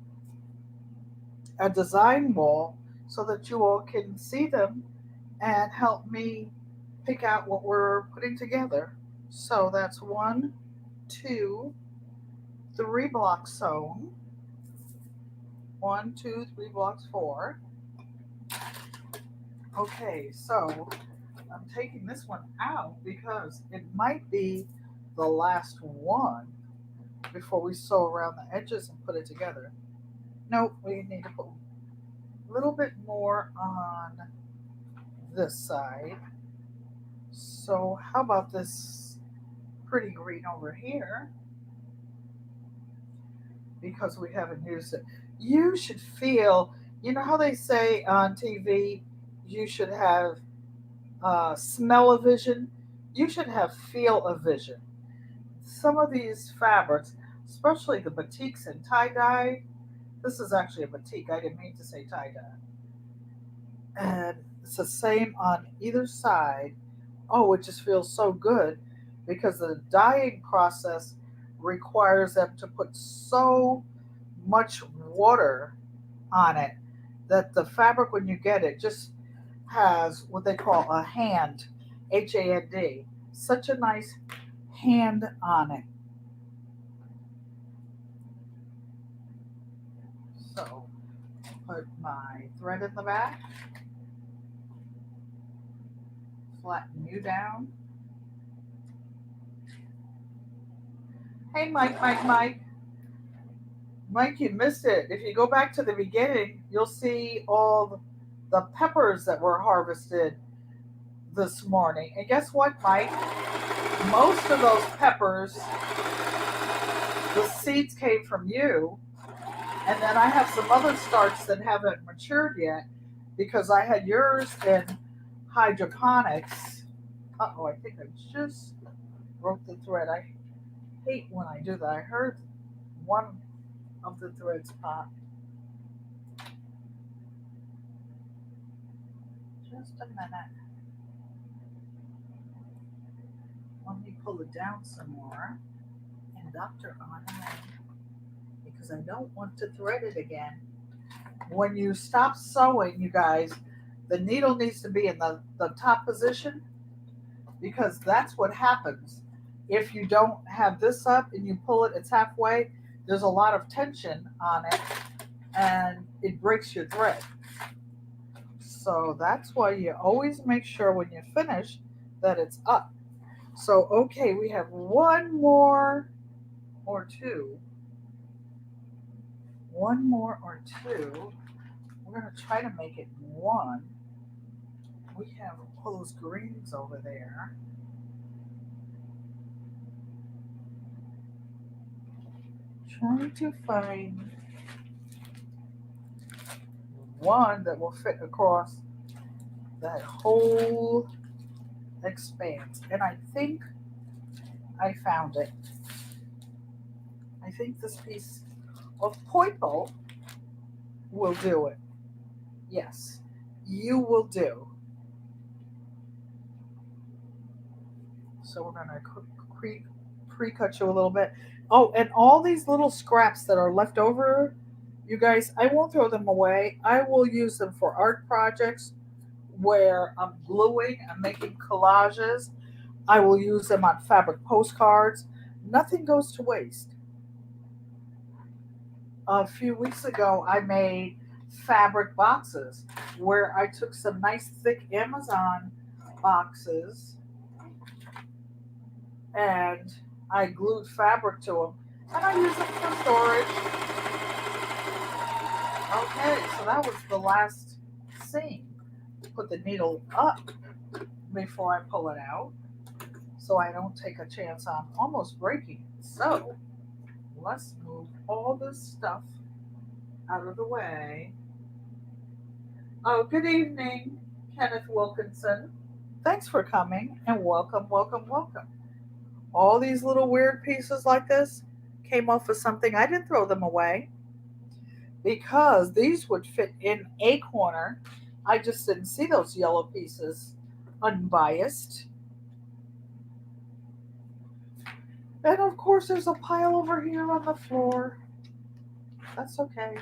a design wall so that you all can see them and help me pick out what we're putting together. So that's 1, 2, 3 blocks sewn. 1, 2, 3 blocks, 4. Okay, so I'm taking this one out because it might be the last one before we sew around the edges and put it together. Nope, we need to put a little bit more on this side. So how about this pretty green over here? Because we haven't used it. You should feel, you know how they say on TV, you should have smell-o-vision? You should have feel-o-vision. Some of these fabrics, especially the batiks and tie-dye, this is actually a batik, I didn't mean to say tie-dye. And it's the same on either side. Oh, it just feels so good because the dyeing process requires them to put so much water on it that the fabric, when you get it, just has what they call a hand, HAND, such a nice hand on it. So put my thread in the back, flatten you down. Hey, Mike. Mike, you missed it. If you go back to the beginning, you'll see all the peppers that were harvested this morning. And guess what, Mike? Most of those peppers, the seeds came from you. And then I have some other starts that haven't matured yet because I had yours in hydroponics. Uh-oh, I think I just broke the thread. I hate when I do that. I heard one of the threads pop. Just a minute. Let me pull it down some more and doctor on it because I don't want to thread it again. When you stop sewing, you guys, the needle needs to be in the top position because that's what happens. If you don't have this up and you pull it, it's halfway, there's a lot of tension on it and it breaks your thread. So that's why you always make sure when you finish that it's up. So, okay, we have one more or two. One more or two. We're going to try to make it one. We have all those greens over there. Trying to find one that will fit across that whole expanse. And I think I found it. I think this piece of purple will do it. Yes, you will do. So we're going to pre-cut you a little bit. Oh, and all these little scraps that are left over, you guys, I won't throw them away. I will use them for art projects where I'm gluing, I'm making collages. I will use them on fabric postcards. Nothing goes to waste. A few weeks ago, I made fabric boxes where I took some nice thick Amazon boxes and I glued fabric to them and I used them for storage. Okay, so that was the last seam. Put the needle up before I pull it out so I don't take a chance on almost breaking it. So let's move all this stuff out of the way. Oh, good evening, Kenneth Wilkinson. Thanks for coming and welcome, welcome, welcome. All these little weird pieces like this came off of something. I didn't throw them away because these would fit in a corner. I just didn't see those yellow pieces. Unbiased. And of course, there's a pile over here on the floor. That's okay.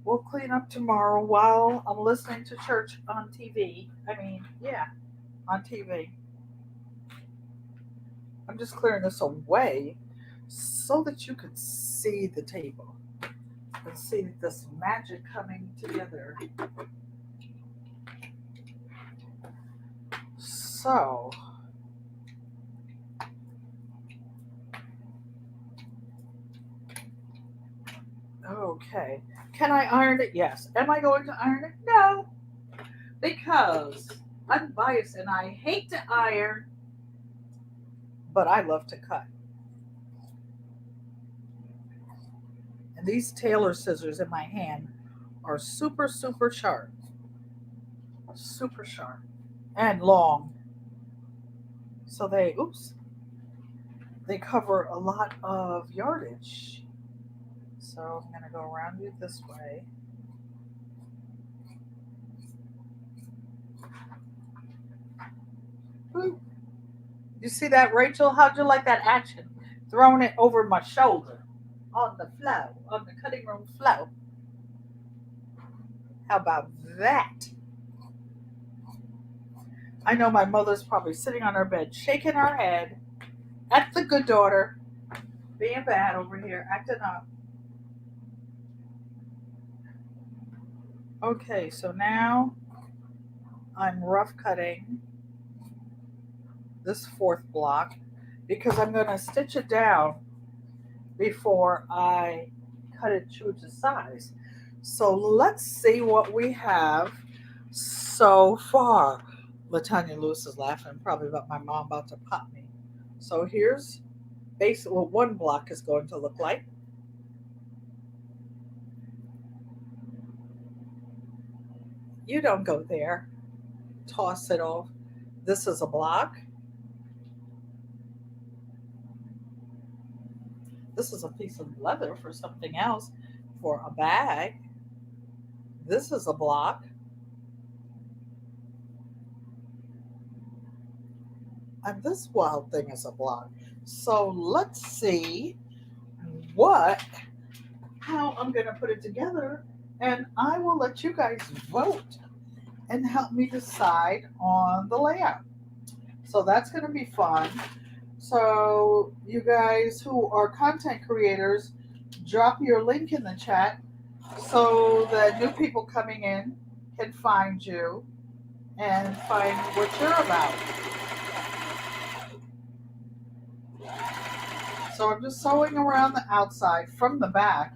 We'll clean up tomorrow while I'm listening to church on TV. Yeah, on TV. I'm just clearing this away so that you can see the table and see this magic coming together. So, okay. Can I iron it? Yes. Am I going to iron it? No. Because I'm biased and I hate to iron, but I love to cut. And these tailor scissors in my hand are super, super sharp. Super sharp. And long. So they cover a lot of yardage. So I'm going to go around you this way. Ooh. You see that, Rachel? How'd you like that action? Throwing it over my shoulder on the floor, on the cutting room floor. How about that? I know my mother's probably sitting on her bed, shaking her head at the good daughter, being bad over here, acting up. Okay, so now I'm rough cutting this fourth block because I'm going to stitch it down before I cut it true to size. So let's see what we have so far. Latanya Lewis is laughing probably about my mom about to pop me. So here's basically what one block is going to look like. You don't go there. Toss it off. This is a block. This is a piece of leather for something else, for a bag. This is a block. And this wild thing is a block. So let's see how I'm going to put it together. And I will let you guys vote and help me decide on the layout. So that's going to be fun. So you guys who are content creators, drop your link in the chat so that new people coming in can find you and find what you're about. So I'm just sewing around the outside from the back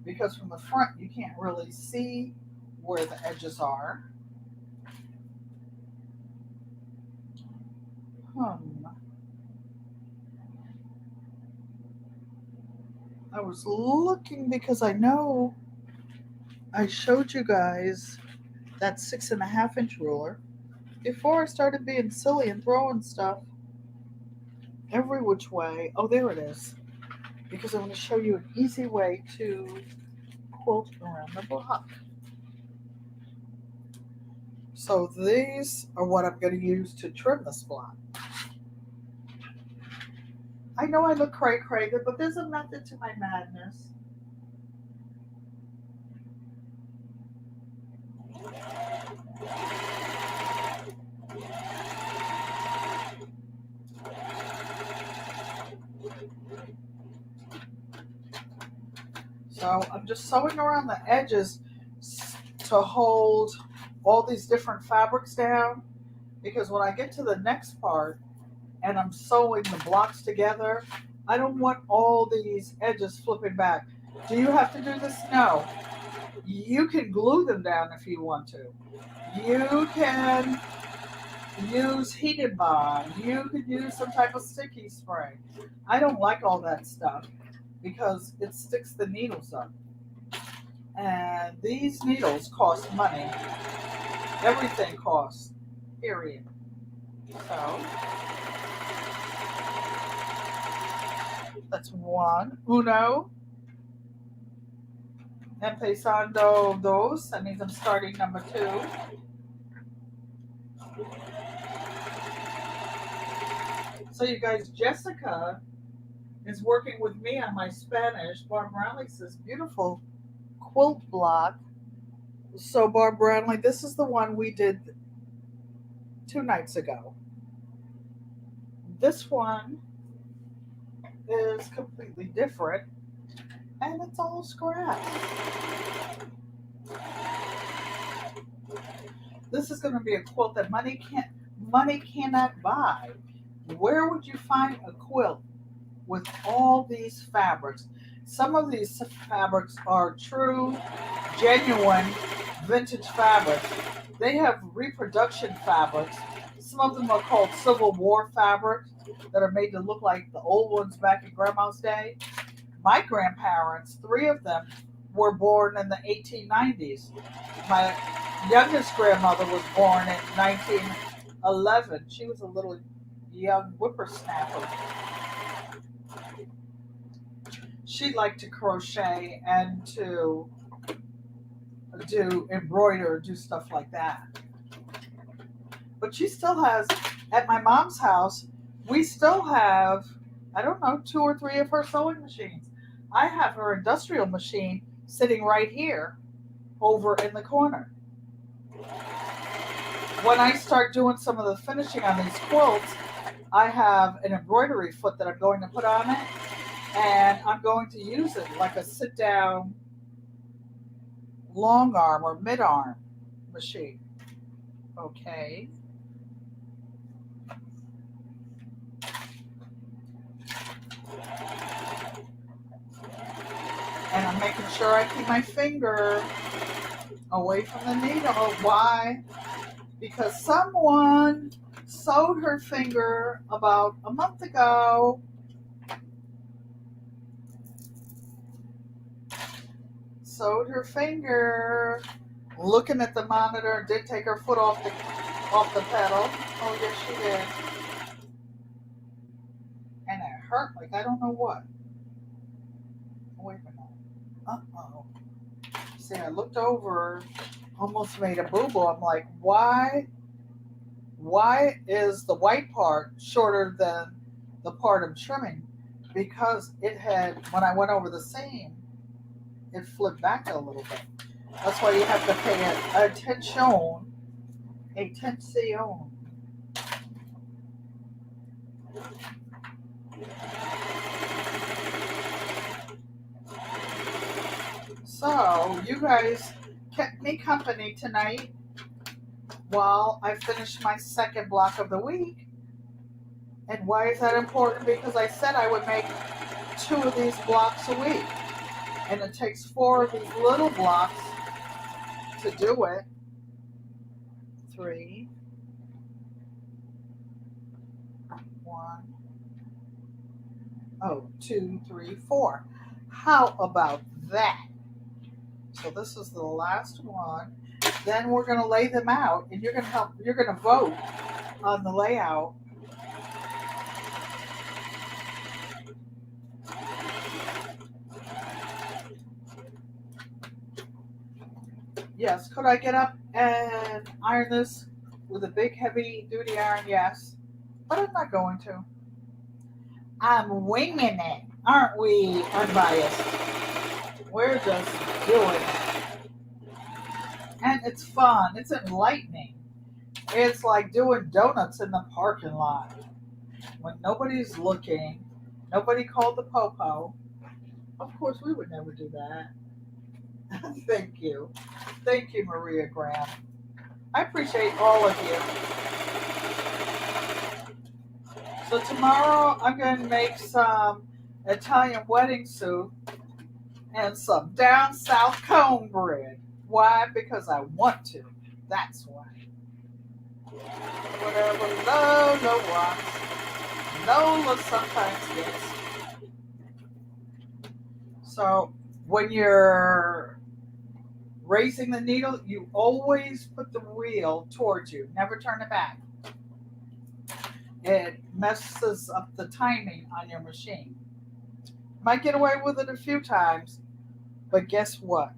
because from the front you can't really see where the edges are. I was looking because I know I showed you guys that 6.5-inch ruler before I started being silly and throwing stuff every which way. Oh, there it is. Because I'm going to show you an easy way to quilt around the block. So these are what I'm going to use to trim this block. I know I look cray-cray, but there's a method to my madness. So I'm just sewing around the edges to hold all these different fabrics down, because when I get to the next part and I'm sewing the blocks together, I don't want all these edges flipping back. Do you have to do this? No. You can glue them down if you want to. You can use heated bond. You could use some type of sticky spray. I don't like all that stuff because it sticks the needles up. And these needles cost money. Everything costs, period. So that's one. Uno. Empezando dos. That means I'm starting number two. So you guys, Jessica is working with me on my Spanish. Barb Brownlee says, beautiful quilt block. So Barb Brownlee, this is the one we did 2 nights ago. This one is completely different, and it's all scratch. This is going to be a quilt that money cannot buy. Where would you find a quilt with all these fabrics? Some of these fabrics are true, genuine, vintage fabrics. They have reproduction fabrics. Some of them are called Civil War fabrics that are made to look like the old ones back in Grandma's day. My grandparents, 3 of them, were born in the 1890s. My youngest grandmother was born in 1911. She was a little young whippersnapper. She liked to crochet and to embroider, do stuff like that. But she still has, at my mom's house, we still have, I don't know, 2 or 3 of her sewing machines. I have her industrial machine sitting right here over in the corner. When I start doing some of the finishing on these quilts, I have an embroidery foot that I'm going to put on it, and I'm going to use it like a sit-down long arm or mid-arm machine. Okay. And I'm making sure I keep my finger away from the needle. Why? Because someone sewed her finger about a month ago. Sewed her finger, looking at the monitor, did take her foot off the pedal. Oh yes, she did. And it hurt like I don't know what. Wait a minute. Uh-oh. See, I looked over, almost made a boo-boo. I'm like, why is the white part shorter than the part I'm trimming? Because it had, when I went over the seam, it flipped back a little bit. That's why you have to pay attention. So, you guys kept me company tonight while I finished my second block of the week. And why is that important? Because I said I would make 2 of these blocks a week. And it takes 4 of these little blocks to do it. 3, 1, 2, 3, 4. How about that? So this is the last one. Then we're going to lay them out, and you're going to vote on the layout. Yes, could I get up and iron this with a big heavy duty iron? Yes, but I'm not going to. I'm winging it, aren't we, unbiased? We're just doing it. And it's fun. It's enlightening. It's like doing donuts in the parking lot. When nobody's looking, nobody called the popo. Of course, we would never do that. Thank you. Thank you, Maria Graham. I appreciate all of you. So tomorrow I'm going to make some Italian wedding soup and some down south cornbread. Why? Because I want to. That's why. Whatever Lola wants, Lola sometimes gets. So when you're raising the needle, you always put the wheel towards you. Never turn it back. It messes up the timing on your machine. Might get away with it a few times, but guess what?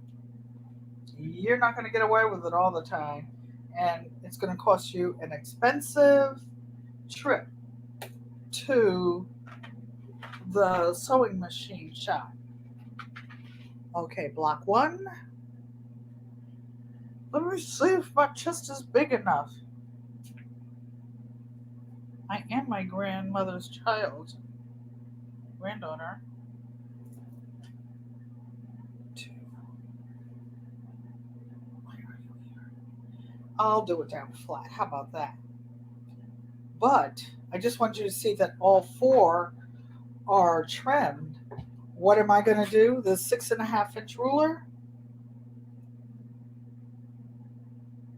You're not going to get away with it all the time. And it's going to cost you an expensive trip to the sewing machine shop. Okay, block 1. Let me see if my chest is big enough. I am my grandmother's child. Granddaughter. 2. Why are you here? I'll do it down flat. How about that? But I just want you to see that all 4 are trimmed. What am I going to do? The 6.5-inch ruler.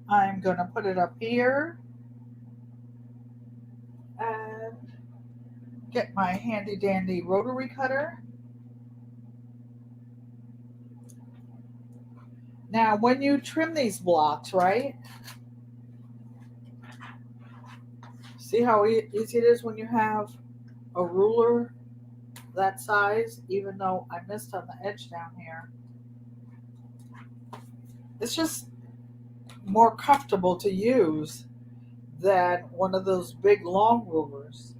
I'm going to put it up here and get my handy dandy rotary cutter. Now, when you trim these blocks, right? See how easy it is when you have a ruler that size, even though I missed on the edge down here. It's just more comfortable to use than one of those big long rulers.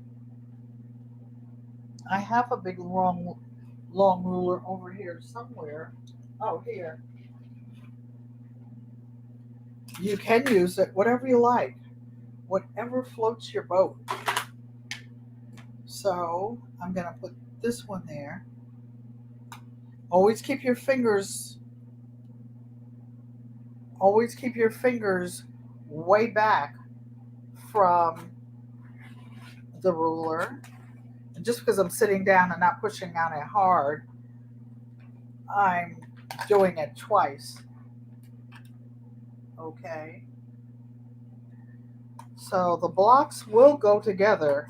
I have a big long ruler over here somewhere. Oh, here. You can use it whatever you like, whatever floats your boat. So I'm going to put this one there. Always keep your fingers way back from the ruler. And just because I'm sitting down and not pushing on it hard, I'm doing it twice. Okay. So the blocks will go together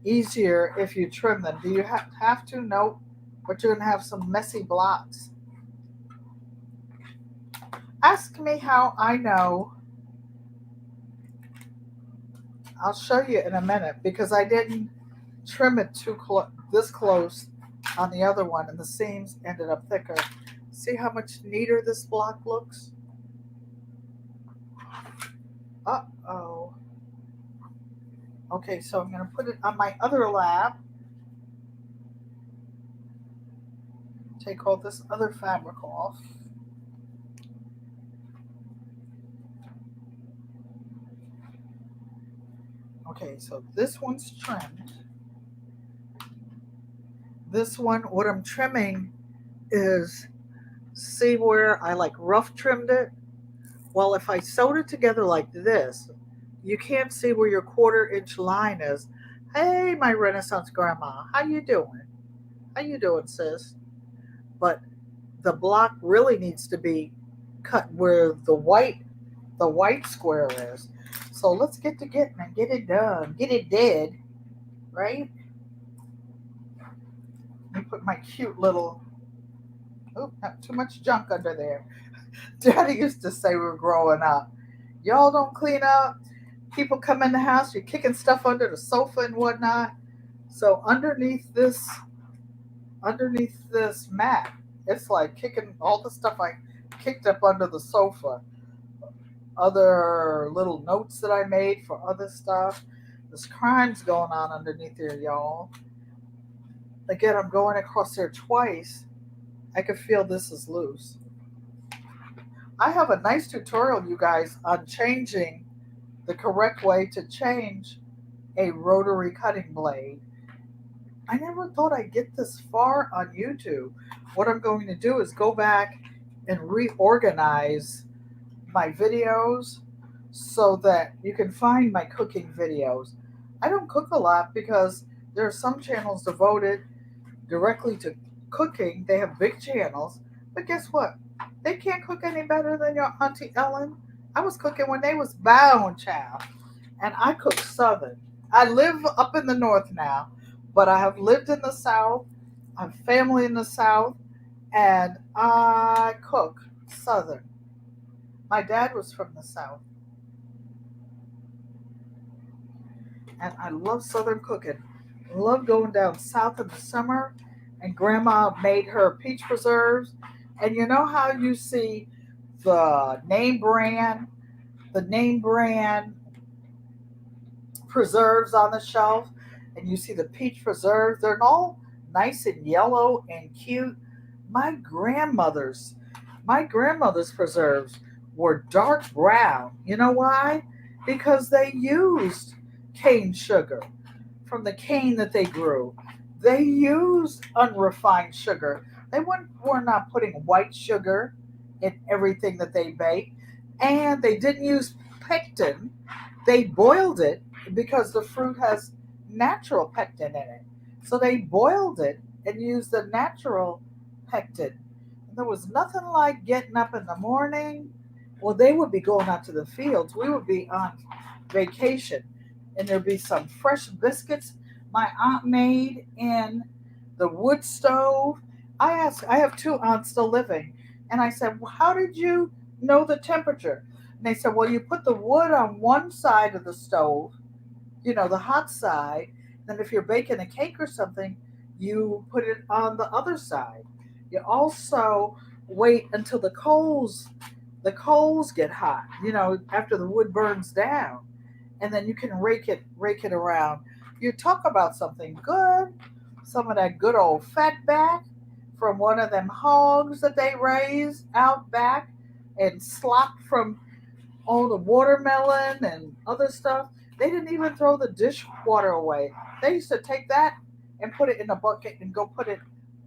easier if you trim them. Do you have to? Nope. But you're going to have some messy blocks. Ask me how I know. I'll show you in a minute because I didn't trim it this close on the other one and the seams ended up thicker. See how much neater this block looks? Uh-oh. Okay, so I'm going to put it on my other lap. Take all this other fabric off. Okay, so this one's trimmed. This one, what I'm trimming is, see where I like rough trimmed it? Well, if I sewed it together like this, you can't see where your 1/4-inch line is. Hey, my Renaissance grandma, how you doing? How you doing, sis? But the block really needs to be cut where the white square is. So let's get to getting and get it done. Get it dead, right? Let me put my cute little, not too much junk under there. Daddy used to say we were growing up, y'all don't clean up. People come in the house, you're kicking stuff under the sofa and whatnot. So underneath this mat, it's like kicking all the stuff I kicked up under the sofa. Other little notes that I made for other stuff. There's crimes going on underneath here, y'all. Again, I'm going across there twice. I can feel this is loose. I have a nice tutorial, you guys, on changing the correct way to change a rotary cutting blade. I never thought I'd get this far on YouTube. What I'm going to do is go back and reorganize my videos so that you can find my cooking videos. I don't cook a lot because there are some channels devoted directly to cooking. They have big channels, but guess what? They can't cook any better than your Auntie Ellen. I was cooking when they was bound, child, and I cook Southern. I live up in the North now, but I have lived in the South. I have family in the South, and I cook Southern. My dad was from the South, and I love Southern cooking. I love going down south in the summer, and Grandma made her peach preserves. And you know how you see the the name brand preserves on the shelf, and you see the peach preserves. They're all nice and yellow and cute. My grandmother's, my grandmother's preserves were dark brown. You know why? Because they used cane sugar from the cane that they grew. They used unrefined sugar. Were not putting white sugar in everything that they baked, and they didn't use pectin. They boiled it because the fruit has natural pectin in it. So they boiled it and used the natural pectin. And there was nothing like getting up in the morning. Well, they would be going out to the fields. We would be on vacation, and there'd be some fresh biscuits my aunt made in the wood stove. I have two aunts still living, and I said, well, how did you know the temperature? And they said, well, you put the wood on one side of the stove, the hot side. Then if you're baking a cake or something, you put it on the other side. You also wait until the coals get hot, after the wood burns down, and then you can rake it around. You talk about something good, some of that good old fat back from one of them hogs that they raise out back, and slop from all the watermelon and other stuff. They didn't even throw the dishwater away. They used to take that and put it in a bucket and go put it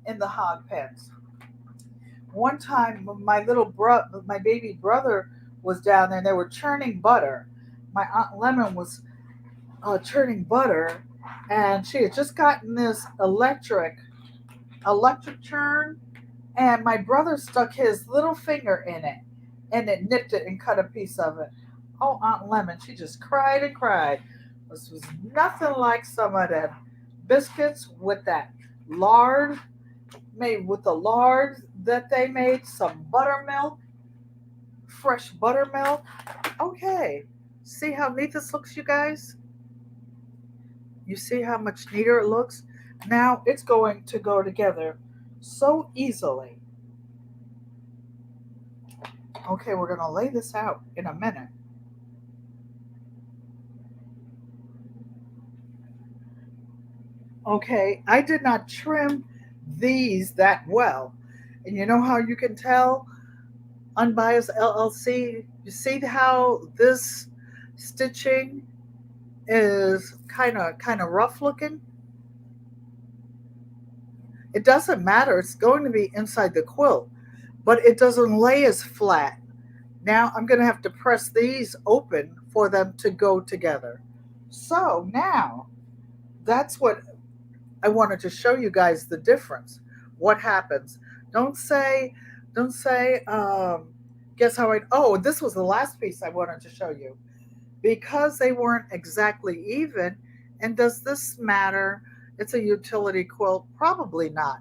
in the hog pens. One time, my baby brother was down there, and they were churning butter. My aunt Lemon was churning butter, and she had just gotten this electric churn, and my brother stuck his little finger in it, and it nipped it and cut a piece of it. Oh, Aunt Lemon, she just cried and cried. This was nothing like some of them biscuits with that lard, made with the lard that they made, some buttermilk, fresh buttermilk. Okay, see how neat this looks, you guys? You see how much neater it looks? Now it's going to go together so easily. Okay, we're going to lay this out in a minute. Okay, I did not trim these that well. And you know how you can tell? Unbiased LLC, you see how this stitching is kind of rough looking? It doesn't matter. It's going to be inside the quilt, but it doesn't lay as flat. Now I'm going to have to press these open for them to go together. So now that's what I wanted to show you guys, the difference. What happens? Don't say, don't say, guess how oh, this was the last piece I wanted to show you. Because they weren't exactly even, and does this matter? It's a utility quilt? Probably not.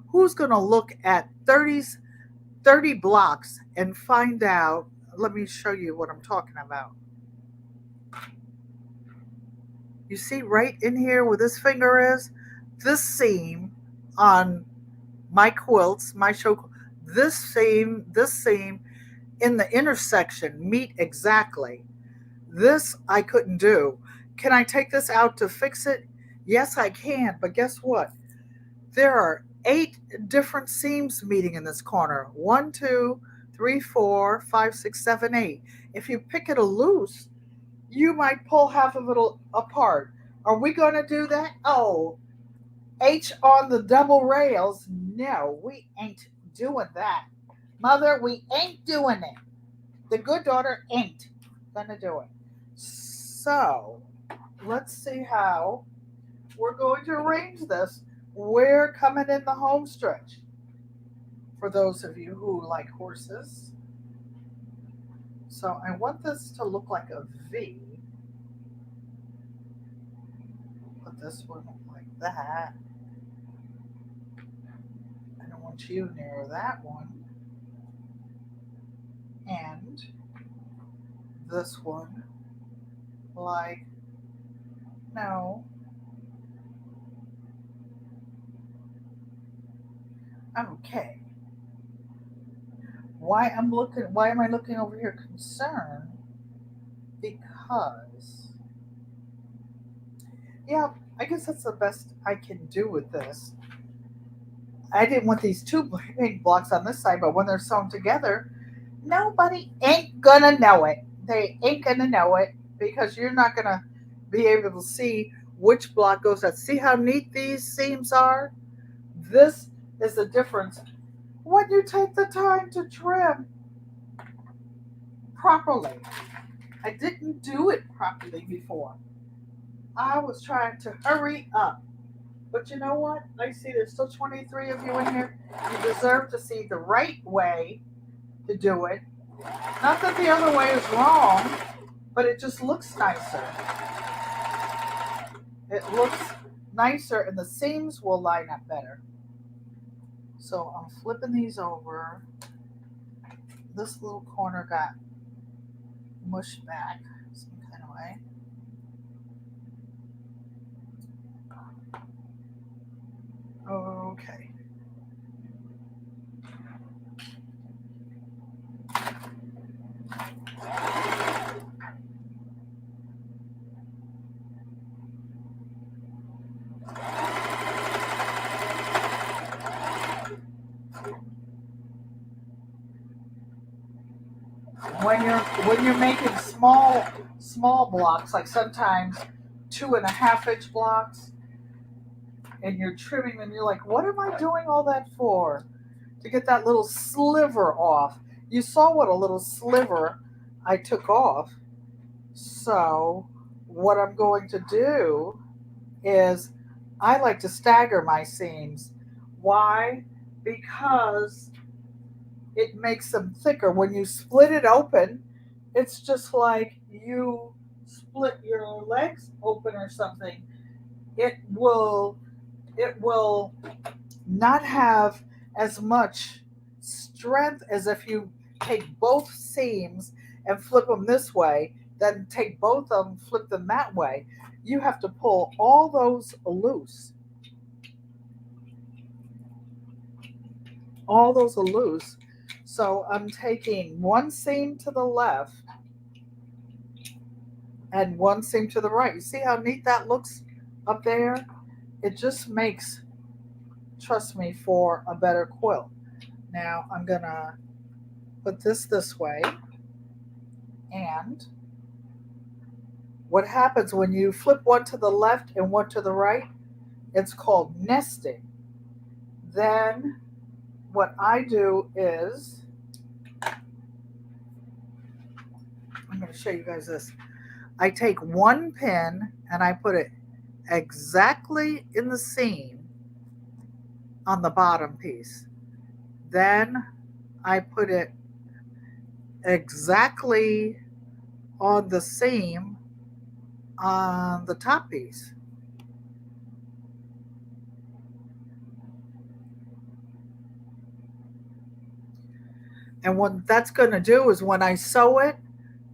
Who's going to look at 30 blocks and find out? Let me show you what I'm talking about. You see right in here where this finger is? This seam on my quilts, my show, this seam in the intersection meet exactly. This I couldn't do. Can I take this out to fix it? Yes, I can, but guess what? There are 8 different seams meeting in this corner. One, two, three, 4, 5, 6, 7, 8. If you pick it loose, you might pull half of it apart. Are we going to do that? Oh, H on the double rails. No, we ain't doing that. Mother, we ain't doing it. The good daughter ain't going to do it. So, let's see how we're going to arrange this. We're coming in the home stretch. For those of you who like horses. So I want this to look like a V. Put this one like that. I don't want you near that one. and this one like no. Okay. Why am I looking over here concerned? Because yeah, I guess that's the best I can do with this. I didn't want these two big blocks on this side, but when they're sewn together, nobody ain't gonna know it. They ain't gonna know it because you're not gonna be able to see which block goes at. See how neat these seams are? This is the difference when you take the time to trim properly. I didn't do it properly before. I was trying to hurry up. But you know what? I see there's still 23 of you in here. You deserve to see the right way to do it. Not that the other way is wrong, but it just looks nicer. It looks nicer and the seams will line up better. So I'm flipping these over. This little corner got mushed back some kind of way. Okay. When you're making small blocks, like sometimes 2.5 inch blocks, and you're trimming them, you're like, what am I doing all that for? To get that little sliver off. You saw what a little sliver I took off. So what I'm going to do is I like to stagger my seams. Why? Because it makes them thicker. When you split it open, it's just like you split your legs open or something. It will not have as much strength as if you take both seams and flip them this way, then take both of them, flip them that way. You have to pull all those loose. All those are loose. So I'm taking one seam to the left and one seam to the right. You see how neat that looks up there? It just makes, trust me, for a better quilt. Now I'm gonna put this way, and what happens when you flip one to the left and one to the right, it's called nesting. Then what I do is, I'm going to show you guys this. I take one pin and I put it exactly in the seam on the bottom piece. Then I put it exactly on the seam on the top piece. And what that's going to do is when I sew it,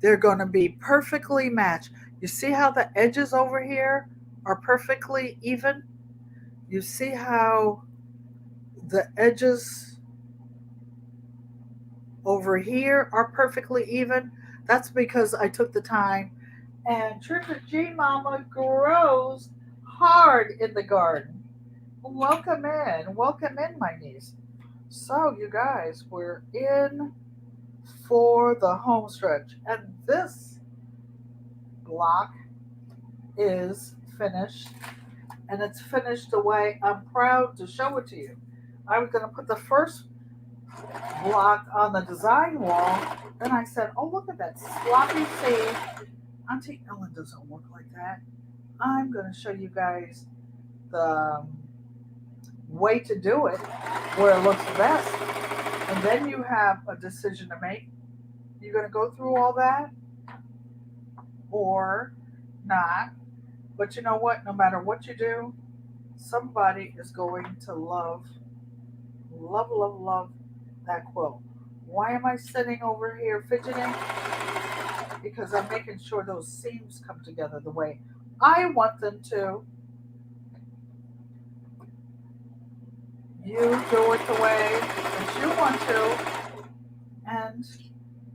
they're going to be perfectly matched. You see how the edges over here are perfectly even? You see how the edges over here are perfectly even? That's because I took the time. And Trisha G Mama grows hard in the garden. Welcome in, my niece. So, you guys, we're in for the home stretch. And this block is finished. And it's finished the way I'm proud to show it to you. I was going to put the first block on the design wall. Then I said, oh, look at that sloppy seam. Auntie Ellen doesn't work like that. I'm going to show you guys the way to do it where it looks best. And then you have a decision to make. You're going to go through all that or not. But you know what? No matter what you do, somebody is going to love that quilt. Why am I sitting over here fidgeting? Because I'm making sure those seams come together the way I want them to. You do it the way that you want to, and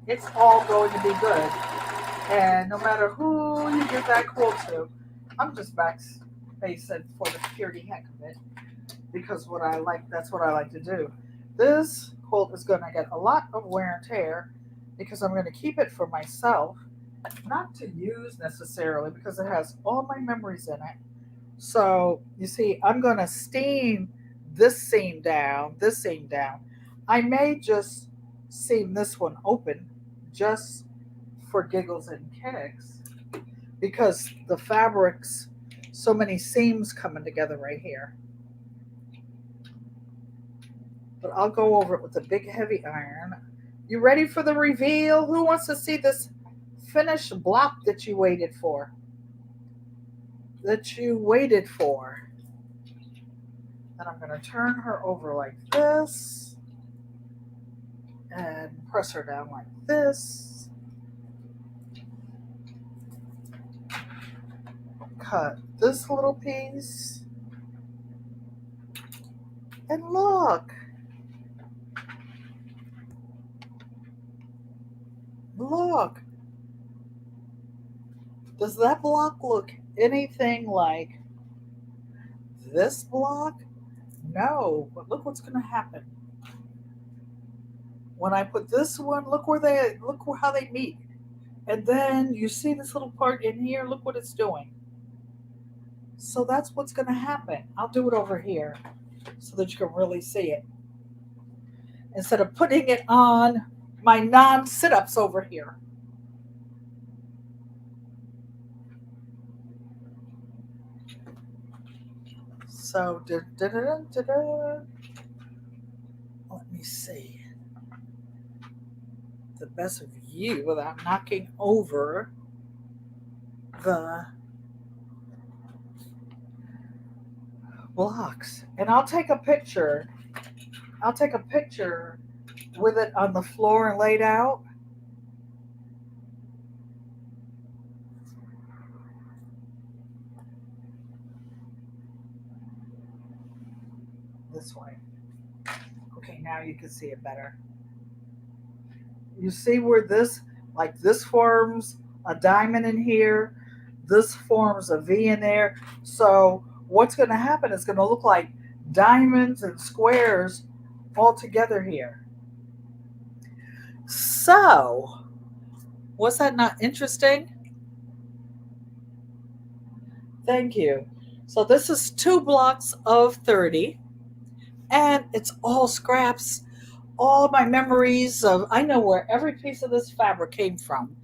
it's all going to be good. And no matter who you give that quilt to, I'm just backspacing for the purity heck of it, because what I like, that's what I like to do. This quilt is going to get a lot of wear and tear because I'm going to keep it for myself, not to use necessarily because it has all my memories in it. So you see, I'm going to steam this seam down. I may just seam this one open just for giggles and kicks because the fabric's so many seams coming together right here. But I'll go over it with a big heavy iron. You ready for the reveal? Who wants to see this finished block that you waited for? Then I'm going to turn her over like this and press her down like this. Cut this little piece. And look. Look. Does that block look anything like this block? No, but look what's going to happen. When I put this one, look how they meet. And then you see this little part in here, look what it's doing. So that's what's going to happen. I'll do it over here so that you can really see it. Instead of putting it on my non-sit-ups over here. So, let me see the best view without knocking over the blocks. And I'll take a picture. With it on the floor and laid out. This way. Okay, now you can see it better. You see where this forms a diamond in here, this forms a V in there. So what's going to happen is going to look like diamonds and squares all together here. So, was that not interesting? Thank you. So this is 2 blocks of 30, and it's all scraps, all my memories of, I know where every piece of this fabric came from.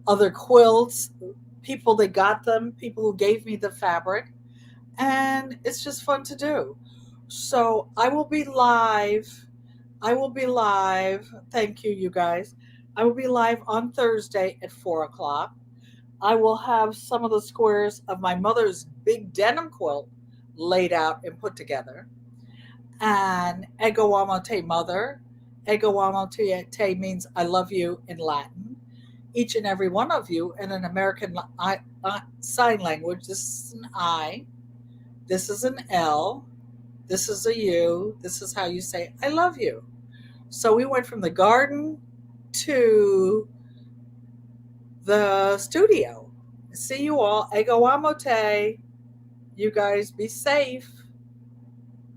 Other quilts, people that got them, people who gave me the fabric, and it's just fun to do. So I will be live. Thank you, you guys. I will be live on Thursday at 4 o'clock. I will have some of the squares of my mother's big denim quilt laid out and put together. And Ego amo te, mother. Ego amo te means I love you in Latin. Each and every one of you in an American sign language. This is an I. This is an L. This is a U. This is how you say I love you. So we went from the garden to the studio. See you all. Ego amo te. You guys be safe.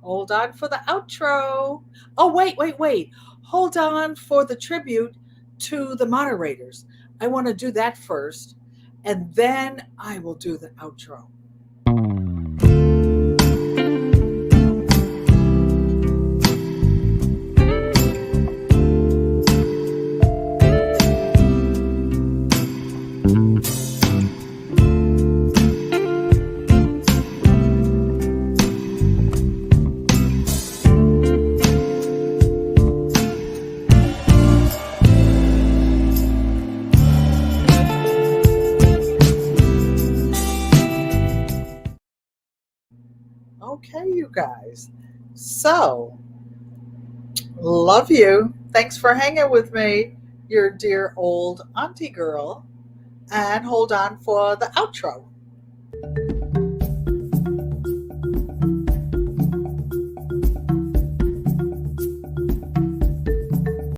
Hold on for the outro. Oh, wait. Hold on for the tribute to the moderators. I want to do that first, and then I will do the outro. Okay, you guys. So, love you. Thanks for hanging with me, your dear old auntie girl. And hold on for the outro.